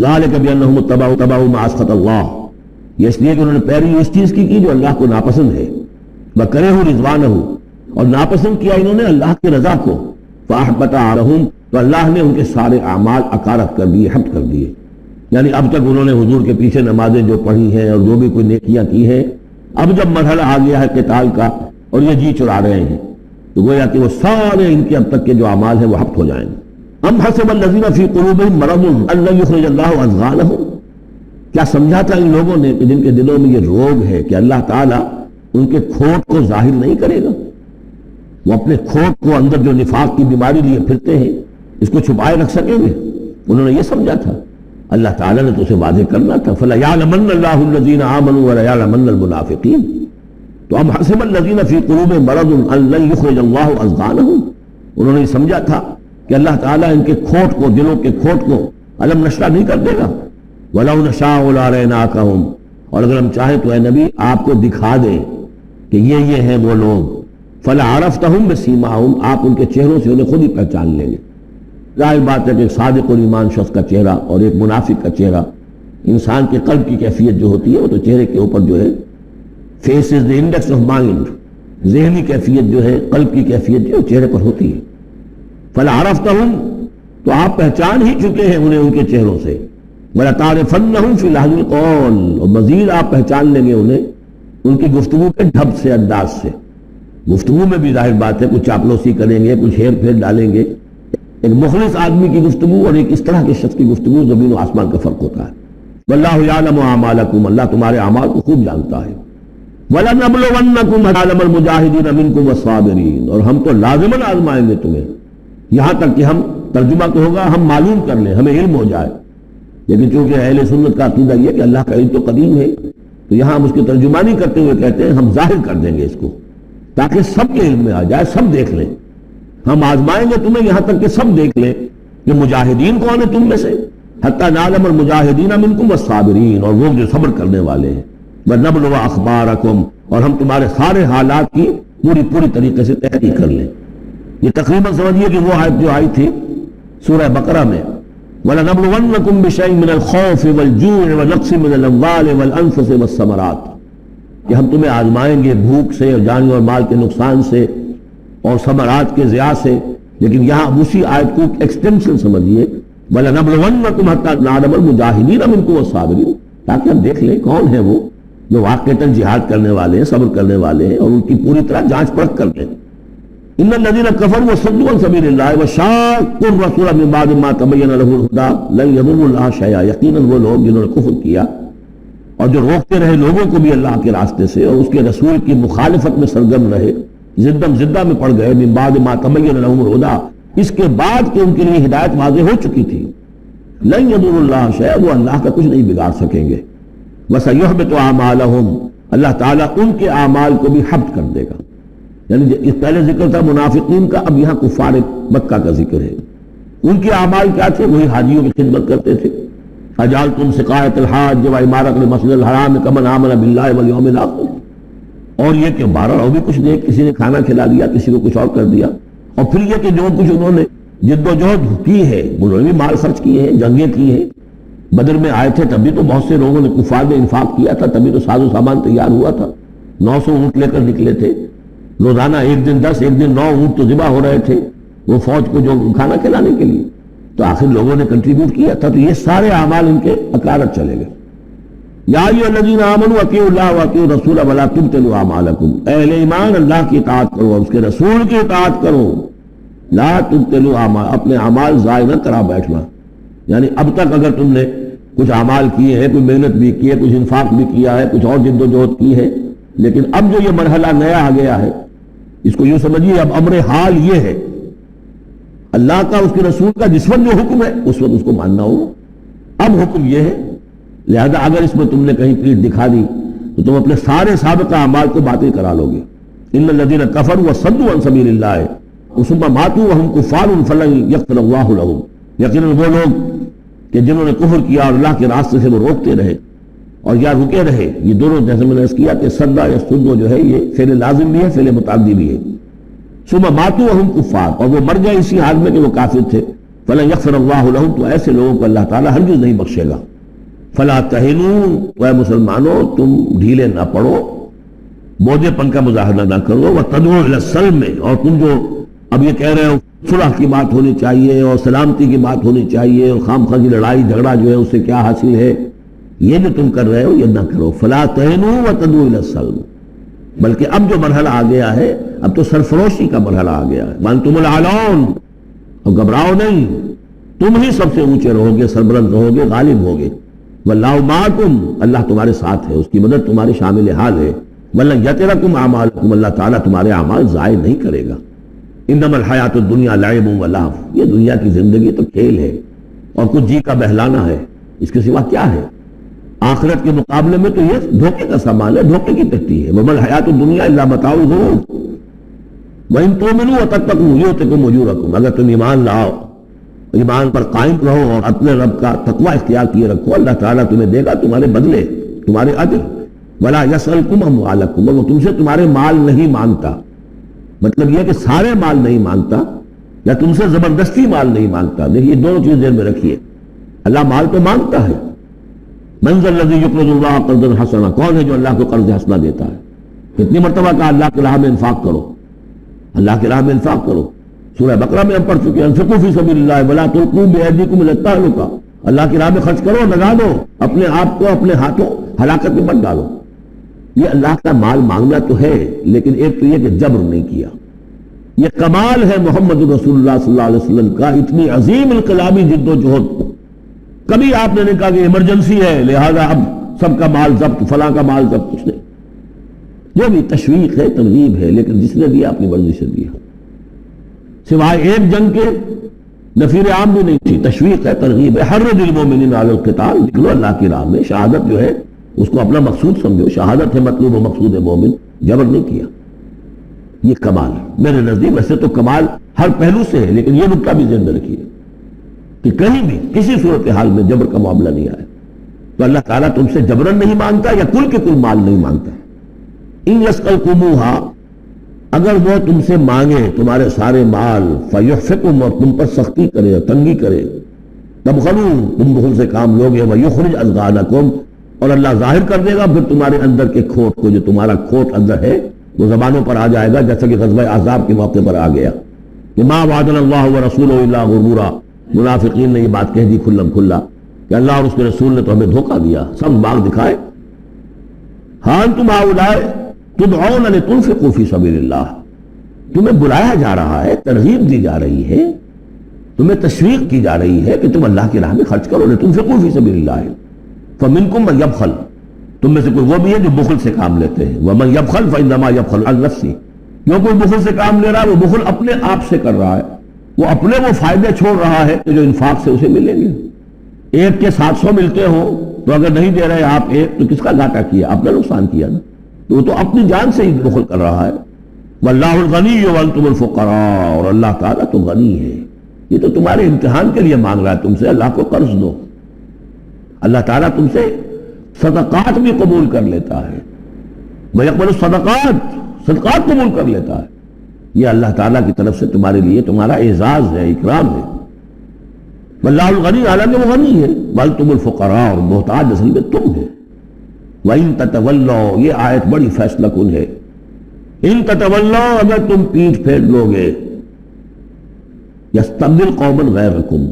ذَلِكَ بِأَنَّهُمُ اتَّبَعُوا مَا أَسْخَطَ اللَّهُ، یہ اس لیے کہ انہوں نے پیروی اس چیز کی جو اللہ کو ناپسند ہے۔ وَكَرِهُوا رِضْوَانَهُ، اور ناپسند کیا انہوں نے اللہ کی رضا کو۔ فَأَحْبَطَ أَعْمَالَهُمْ، تو اللہ نے ان کے سارے اعمال اکارت کر دیے، حبط کر دیے۔ یعنی اب تک انہوں نے حضور کے پیچھے نمازیں جو پڑھی ہیں اور جو بھی کوئی نیکیاں کی ہیں، اب جب مرحلہ آ گیا ہے قتال کا اور یہ جی چرا رہے ہیں، تو گویا کہ وہ سارے ان کے اب تک کے جو اعمال ہیں وہ حبط ہو جائیں گے۔ ام حسب الذین فی قلوبہم مرض ان لن یخرج اللہ اضغانہم، کیا سمجھا تھا ان لوگوں نے کہ جن کے دلوں میں یہ روگ ہے کہ اللہ تعالیٰ ان کے کھوٹ کو ظاہر نہیں کرے گا؟ وہ اپنے کھوٹ کو اندر جو نفاق کی بیماری لیے پھرتے ہیں اس کو چھپائے رکھ سکیں گے؟ انہوں نے یہ سمجھا تھا، اللہ تعالیٰ نے تو اسے واضح کرنا تھا۔ فَلَيَعْلَمَنَّ اللَّهُ الَّذِينَ آمَنُوا وَلَيَعْلَمَنَّ الْمُنَافِقِينَ، تو ام حسب الذین فی قلوبہم مرض ان لن یخرج اللہ اضغانہم، انہوں نے یہ سمجھا تھا کہ اللہ تعالیٰ ان کے کھوٹ کو، دلوں کے کھوٹ کو علم نشرہ نہیں کر دے گا۔ وَلَوْ نَشَاءُ لَأَرَيْنَاكَهُمْ، اور اگر ہم چاہیں تو اے نبی آپ کو دکھا دیں کہ یہ ہیں وہ لوگ، فَلَعَرَفْتَهُمْ بِسِیمَاهُمْ، آپ ان کے چہروں سے انہیں خود ہی پہچان لیں گے۔ ظاہر بات ہے کہ ایک صادق الایمان شخص کا چہرہ اور ایک منافق کا چہرہ، انسان کے قلب کی کیفیت جو ہوتی ہے وہ تو چہرے کے اوپر جو ہے، face is the index of mind, ذہنی کیفیت جو ہے، قلب کی کیفیت جو چہرے پر ہوتی ہے۔ فَلَعَرَفْتَهُمْ، تو آپ پہچان ہی چکے ہیں انہیں ان کے چہروں سے۔ وَلَتَعْرِفَنَّهُمْ فِي لَحْنِ الْقَوْلِ، اور مزید آپ پہچان لیں گے انہیں ان کی گفتگو کے ڈھب سے، انداز سے۔ گفتگو میں بھی ظاہر بات ہے کچھ چاپلوسی کریں گے، کچھ ہیر پھیر ڈالیں گے، ایک مخلص آدمی کی گفتگو اور ایک اس طرح کے شخص کی گفتگو زمین و آسمان کا فرق ہوتا ہے. واللہ یعلم اعمالکم، اللہ تمہارے اعمال کو خوب جانتا ہے. وَلَنَبْلُوَنَّكُمْ حَتَّى نَعْلَمَ الْمُجَاهِدِينَ مِنكُمْ وَالصَّابِرِينَ، اور ہم تو لازماً آزمائیں گے تمہیں، یہاں تک کہ ہم ترجمہ تو ہوگا ہم معلوم کر لیں، ہمیں علم ہو جائے. لیکن چونکہ اہل سنت کا عقیدہ یہ کہ اللہ کا علم تو قدیم ہے، تو یہاں ہم اس کی ترجمانی کرتے ہوئے کہتے ہیں ہم ظاہر کر دیں گے اس کو تاکہ سب کے علم میں آ جائے، سب دیکھ لیں. ہم آزمائیں گے تمہیں یہاں تک کہ سب دیکھ لیں کہ مجاہدین کون ہیں تم میں سے، حتی نعلم المجاہدین منکم والصابرین، اور وہ جو صبر کرنے والے ہیں. وَنَبْلُوَ أَخْبَارَكُمْ، اور ہم تمہارے سارے حالات کی پوری طریقے سے تحقیق کر لیں. یہ تقریباً سمجھیے کہ وہ آیت جو آئی تھی سورہ بقرہ میں، وَلَنَبْلُوَنَّكُمْ بِشَيْءٍ مِّنَ الْخَوْفِ وَالْجُوعِ وَنَقْصٍ مِّنَ الْأَمْوَالِ وَالْأَنفُسِ وَالثَّمَرَاتِ، کہ ہم تمہیں آزمائیں گے بھوک سے اور جان اور مال کے نقصان سے اور ثمرات کے ضیاع سے. لیکن یہاں اسی آیت کو ایکسٹینشن سمجھیے، وَلَنَبْلُوَنَّكُمْ حَتَّى نَعْلَمَ الْمُجَاهِدِينَ مِنكُمْ وَالصَّابِرِينَ، تاکہ ہم دیکھ لیں کون ہیں وہ جو واقعتاً جہاد کرنے والے ہیں، صبر کرنے والے ہیں، اور ان کی پوری طرح جانچ پرکھ کر لیں. ان الذين كفروا وصدوا عن سبيل الله وشاقوا الرسول من بعد ما تبين له الهدى لن يضروا الله شيئا، یقیناً وہ لوگ جنہوں نے کفر کیا اور جو روکتے رہے لوگوں کو بھی اللہ کے راستے سے اور اس کے رسول کی مخالفت میں سرگرم رہے، زدہ میں پڑ گئے، من بعد ما تبين لهم الهدى، اس کے بعد کہ ان کے لیے ہدایت واضح ہو چکی تھی، لن يضروا الله شيئا، وہ اللہ کا کچھ نہیں بگاڑ سکیں گے. وَسَيُحْبِطُ أَعْمَالَهُمْ، اللہ تعالیٰ ان کے اعمال کو بھی حبط کر دے گا. یعنی اس پہلے ذکر تھا منافقین کا، اب یہاں کفار مکہ کا ذکر ہے. ان کے اعمال کیا تھے؟ وہی حاجیوں کی خدمت کرتے تھے. اجعلتم سقایۃ الحاج وعمارۃ المسجد الحرام کمن آمن باللہ والیوم الآخر، اور یہ کہ 12 اور بھی کچھ دے، کسی نے کھانا کھلا دیا، کسی کو کچھ اور کر دیا. اور پھر یہ کہ جو کچھ انہوں نے جد و جہد کی ہے، انہوں نے بھی مال خرچ کیے ہیں، جنگیں کی ہیں. بدر میں آئے تھے تبھی تو بہت سے لوگوں نے کفار نے انفاق کیا تھا، تبھی تو ساز و سامان تیار ہوا تھا. 900 اونٹ لے کر نکلے تھے، روزانہ ایک دن 10 ایک دن 9 اونٹ تو ذبح ہو رہے تھے وہ فوج کو جو کھانا کھلانے کے لیے. تو آخر لوگوں نے کنٹریبیوٹ کیا تھا، تو یہ سارے اعمال ان کے اکارت چلے گئے. یا ایھا الذین آمنوا اطیعوا اللہ واطیعوا الرسول ولا تبطلوا اعمالکم، اہل ایمان اللہ کی اطاعت کرو اور اس کے رسول کی اطاعت کرو. لا تبطلوا اعمال، اپنے اعمال ضائع نہ کرا بیٹھنا. یعنی اب تک اگر تم نے کچھ اعمال کیے ہیں، کوئی محنت بھی کی ہے، کچھ انفاق بھی کیا ہے، کچھ اور جد و جہد کی ہے، لیکن اب جو یہ مرحلہ نیا آ گیا ہے، اس کو یوں سمجھیے اب امر حال یہ ہے، اللہ کا اس کے رسول کا جس وقت جو حکم ہے اس وقت اس کو ماننا ہوگا. اب حکم یہ ہے، لہذا اگر اس میں تم نے کہیں پیٹھ دکھا دی تو تم اپنے سارے سابقہ اعمال کو باطل کرا لو گے. ان الذین کفروا وصدوا عن سبیل اللہ ثم ماتوا وهم کفار فلن یغفر اللہ لهم، یقیناً وہ لوگ کہ جنہوں نے کفر کیا اور اللہ کے راستے سے وہ روکتے رہے اور یا رکے رہے، یہ دونوں جیسے میں نے اس کیا کہ صدا یا صدو جو ہے یہ فعل لازم بھی ہے، فعل متعدی بھی ہے. ثم ماتوا وهم کفار، اور وہ مر گئے اسی حال میں کہ وہ کافر تھے. فلن یغفر اللہ لهم، تو ایسے لوگوں کو اللہ تعالیٰ ہرگز نہیں بخشے گا. فلا تہنوا، تو اے مسلمانوں تم ڈھیلے نہ پڑو، بوجھے پن کا مظاہرہ نہ کرو. وتدعوا الی السلم، اور تم جو اب یہ کہہ رہے ہو صلح کی بات ہونی چاہیے اور سلامتی کی بات ہونی چاہیے اور خام خواہ کی لڑائی جھگڑا جو ہے اس سے کیا حاصل ہے، یہ جو تم کر رہے ہو یہ نہ کرو. فلا تہنوا وتدعوا الی السلم، بلکہ اب جو مرحلہ آ گیا ہے اب تو سرفروشی کا مرحلہ آ گیا ہے. وانتم الاعلون، اور گھبراؤ نہیں، تم ہی سب سے اونچے رہو گے، سربلند رہو گے، غالب ہوگے. واللہ معکم، اللہ تمہارے ساتھ ہے، اس کی مدد تمہاری شامل حال ہے. ولن یترکم اعمالکم، اللہ تعالیٰ تمہارے اعمال ضائع نہیں کرے گا. انما الحیات الدنیا لعب و لہو، یہ دنیا کی زندگی تو کھیل ہے اور کچھ جی کا بہلانا ہے، اس کے سوا کیا ہے. آخرت کے مقابلے میں تو یہ دھوکے کا سامان ہے، دھوکے کی پٹی ہے. وما الحیات الدنیا الا متاع الغرور وان تؤمنوا وتتقوا یؤتکم اجورکم، اگر تم ایمان لاؤ، ایمان پر قائم رہو اور اپنے رب کا تقوی اختیار کیے رکھو، اللہ تعالیٰ تمہیں دے گا تمہارے بدلے، تمہارے اجر. ولا یسألکم اموالکم، وہ تم سے تمہارے مال نہیں مانگتا. مطلب یہ کہ سارے مال نہیں مانگتا یا تم سے زبردستی مال نہیں مانگتا. دیکھیے دونوں چیز ذہن میں رکھیے، اللہ مال تو مانگتا ہے. من ذا الذی یقرض اللہ قرضا حسنا، کون ہے جو اللہ کو قرض حسنا دیتا ہے؟ کتنی مرتبہ کہا اللہ کی راہ میں انفاق کرو، اللہ کی راہ میں انفاق کرو. سورہ بقرہ میں ہم پڑھ چکے ہیں، انفقوا فی سبیل اللہ ولا تلقوا بایدیکم الی التہلکہ، اللہ کی راہ میں خرچ کرو، لگا دو، اپنے آپ کو اپنے ہاتھوں ہلاکت میں مت ڈالو. یہ اللہ کا مال مانگنا تو ہے، لیکن ایک تو یہ کہ جبر نہیں کیا. یہ کمال ہے محمد رسول اللہ صلی اللہ علیہ وسلم کا، اتنی عظیم انقلابی جد و جہد. کبھی آپ نے نہیں کہا کہ ایمرجنسی ہے لہذا اب سب کا مال ضبط، فلاں کا مال ضبط، کچھ نہیں. جو بھی تشویق ہے، ترغیب ہے، لیکن جس نے دیا اپنی مرضی سے دیا. سوائے ایک جنگ کے نفیر عام بھی نہیں تھی. تشویق ہے، ترغیب ہے. حرض المؤمنین علی القتال، نکلو اللہ کی راہ میں. شہادت جو ہے اس کو اپنا مقصود سمجھو. شہادت ہے مطلوب و مقصود مومن. جبر نہیں کیا. یہ کمال ہے میرے نزدیک. ویسے تو کمال ہر پہلو سے ہے، لیکن یہ نکتہ بھی ذہن میں رکھیے کہ کہیں بھی کسی صورتحال میں جبر کا معاملہ نہیں آئے. تو اللہ تعالیٰ تم سے جبرن نہیں مانگتا یا کل کے کل مال نہیں مانگتا. ان یسألکموہا، اگر وہ تم سے مانگے تمہارے سارے مال، فیحفکم، اور تم پر سختی کرے، تنگی کرے، تبخلوا، تم بخل سے کام لوگے، ویخرج اضغانکم، اور اللہ ظاہر کر دے گا پھر تمہارے اندر کے کھوٹ کو. جو تمہارا کھوٹ اندر ہے وہ زبانوں پر آ جائے گا، جیسا کہ غزوہ احزاب کے موقع پر آ گیا کہ ما وعدنا اللہ ورسولہ الا غرورا. منافقین نے یہ بات کہہ دی کھلم کھلا کہ اللہ اور اس کے رسول نے تو ہمیں دھوکہ دیا، سب باغ دکھائے. ہاں انتم ہؤلاء تدعون لتنفقوا فی سبیل اللہ، تمہیں بلایا جا رہا ہے، ترغیب دی جا رہی ہے، تمہیں تشویق کی جا رہی ہے کہ تم اللہ کی راہ میں خرچ کرو. لتنفقوا فی سبیل اللہ فمنکم من یبخل، تم میں سے کوئی وہ بھی ہے جو بخل سے کام لیتے ہیں. ومن یبخل فانما یبخل عن نفسہ، جو کوئی بخل سے کام لے رہا ہے وہ بخل اپنے آپ سے کر رہا ہے. وہ اپنے وہ فائدے چھوڑ رہا ہے کہ جو انفاق سے اسے ملیں گے. ایک کے 700 ملتے ہوں تو اگر نہیں دے رہے آپ ایک تو کس کا گھاٹا کیا؟ اپنا نقصان کیا نا. تو وہ تو اپنی جان سے ہی بخل کر رہا ہے. واللہ الغنی وانتم الفقراء، اور اللہ تعالیٰ تو غنی ہے. یہ تو تمہارے امتحان کے لیے مانگ رہا ہے تم سے. اللہ کو قرض دو. اللہ تعالیٰ تم سے صدقات بھی قبول کر لیتا ہے. وَيَقْبَلُ الصَّدَقَاتِ، صدقات قبول کر لیتا ہے. یہ اللہ تعالیٰ کی طرف سے تمہارے لیے تمہارا اعزاز ہے، اکرام ہے. واللہ الغنی، حالانکہ وہ غنی ہے. وَأَنْتُمُ الْفُقَرَاءُ، اور محتاج اصل میں تم ہے. وَإِن تَتَوَلَّوْا، یہ آیت بڑی فیصلہ کن ہے. ان تتولوا، اگر تم پیٹھ پھیر لوگے، یستبدل قوما غیرکم،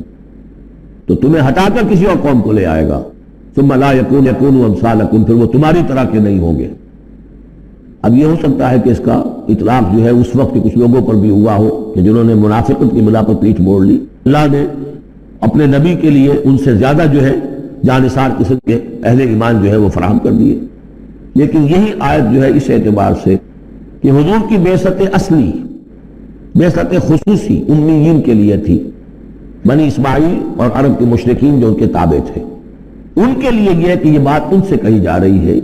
تو تمہیں ہٹا کر کسی اور قوم کو لے آئے گا. ثم لا یکونوا امثالکم، پھر وہ تمہاری طرح کے نہیں ہوں گے. اب یہ ہو سکتا ہے کہ اس کا اطلاق جو ہے اس وقت کے کچھ لوگوں پر بھی ہوا ہو کہ جنہوں نے منافقت کی بنا پر پیٹھ موڑ لی. اللہ نے اپنے نبی کے لیے ان سے زیادہ جو ہے جانثار قسم کے اہل ایمان جو ہے وہ فراہم کر دیے. لیکن یہی آیت جو ہے اس اعتبار سے کہ حضور کی بعثت اصلی، بعثت خصوصی امیین کے لیے تھی. بنی اسماعیل اور عرب کے مشرکین جو ان کے تابع تھے، ان کے لیے یہ کہ یہ بات ان سے کہی جا رہی ہے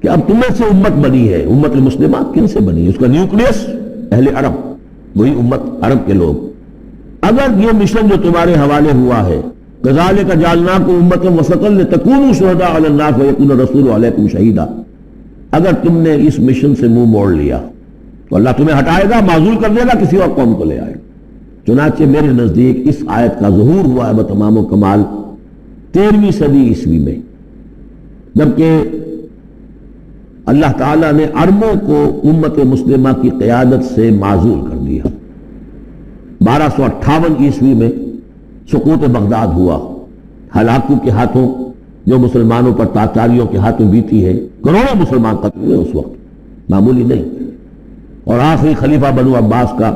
کہ اب تمہیں سے امت بنی ہے. امت المسلمہ کن سے بنی ہے؟ اس کا نیوکلیس اہل عرب، وہی امت عرب کے لوگ. اگر یہ مشن جو تمہارے حوالے ہوا ہے کذالک جعلناکم امۃ وسطا لتکونوا شہداء علی الناس ویکون الرسول علیکم شہیدا، اگر تم نے اس مشن سے منہ موڑ لیا تو اللہ تمہیں ہٹائے گا، معزول کر دے گا، کسی اور قوم کو لے آئے گا. چنانچہ میرے نزدیک اس آیت کا ظہور ہوا ہے بتمام و کمال 13ویں صدی عیسوی میں، جبکہ اللہ تعالیٰ نے عربوں کو امت مسلمہ کی قیادت سے معزول کر دیا. 1258 عیسوی میں سقوط بغداد ہوا. ہلاکو کے ہاتھوں جو مسلمانوں پر تاتاریوں کے ہاتھوں بیتی ہے، کروڑوں مسلمان قتل ہوئے اس وقت، معمولی نہیں. اور آخری خلیفہ بنو عباس کا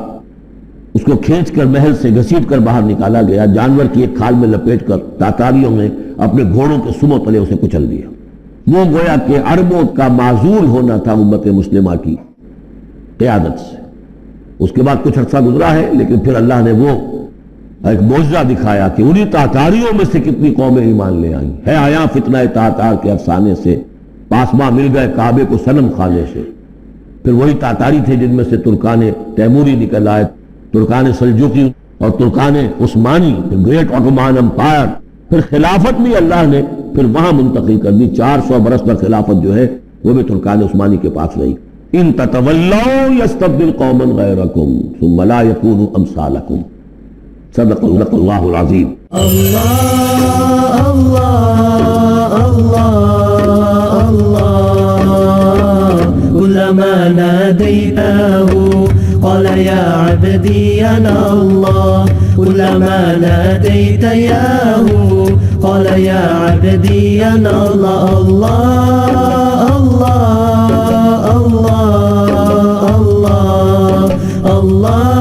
اس کو کھینچ کر محل سے گھسیٹ کر باہر نکالا گیا، جانور کی ایک کھال میں لپیٹ کر تاتاریوں نے اپنے گھوڑوں کے سموں تلے اسے کچل دیا. وہ گویا کہ عربوں کا معزول ہونا تھا امت مسلمہ کی قیادت سے. اس کے بعد کچھ عرصہ گزرا ہے، لیکن پھر اللہ نے وہ ایک معجزہ دکھایا کہ انہی تاتاریوں میں سے کتنی قومیں ایمان لے آئیں. ہے آیا فتنہ تاتار کے افسانے سے، پاسباں مل گئے کعبے کو صنم خانے سے. پھر وہی تاتاری تھے جن میں سے ترکان تیموری نکل آئے، ترکان سلجوقی اور Terken Usmani, great Ottoman umpire. پھر خلافت بھی اللہ نے پھر وہاں منتقل کر دی. 400 برس پر خلافت جو ہے وہ بھی ترکان عثمانی کے پاس رہی. ان تتولوا یستبدل قوما غیرکم ثم لا یکونوا امثالکم. صدق اللہ العظیم. اللہ اللہ اللہ اللہ كلما ناديته قال يا عبدي أنا الله كلما ناديت ياه قال يا عبدي أنا الله الله الله الله الله الله الله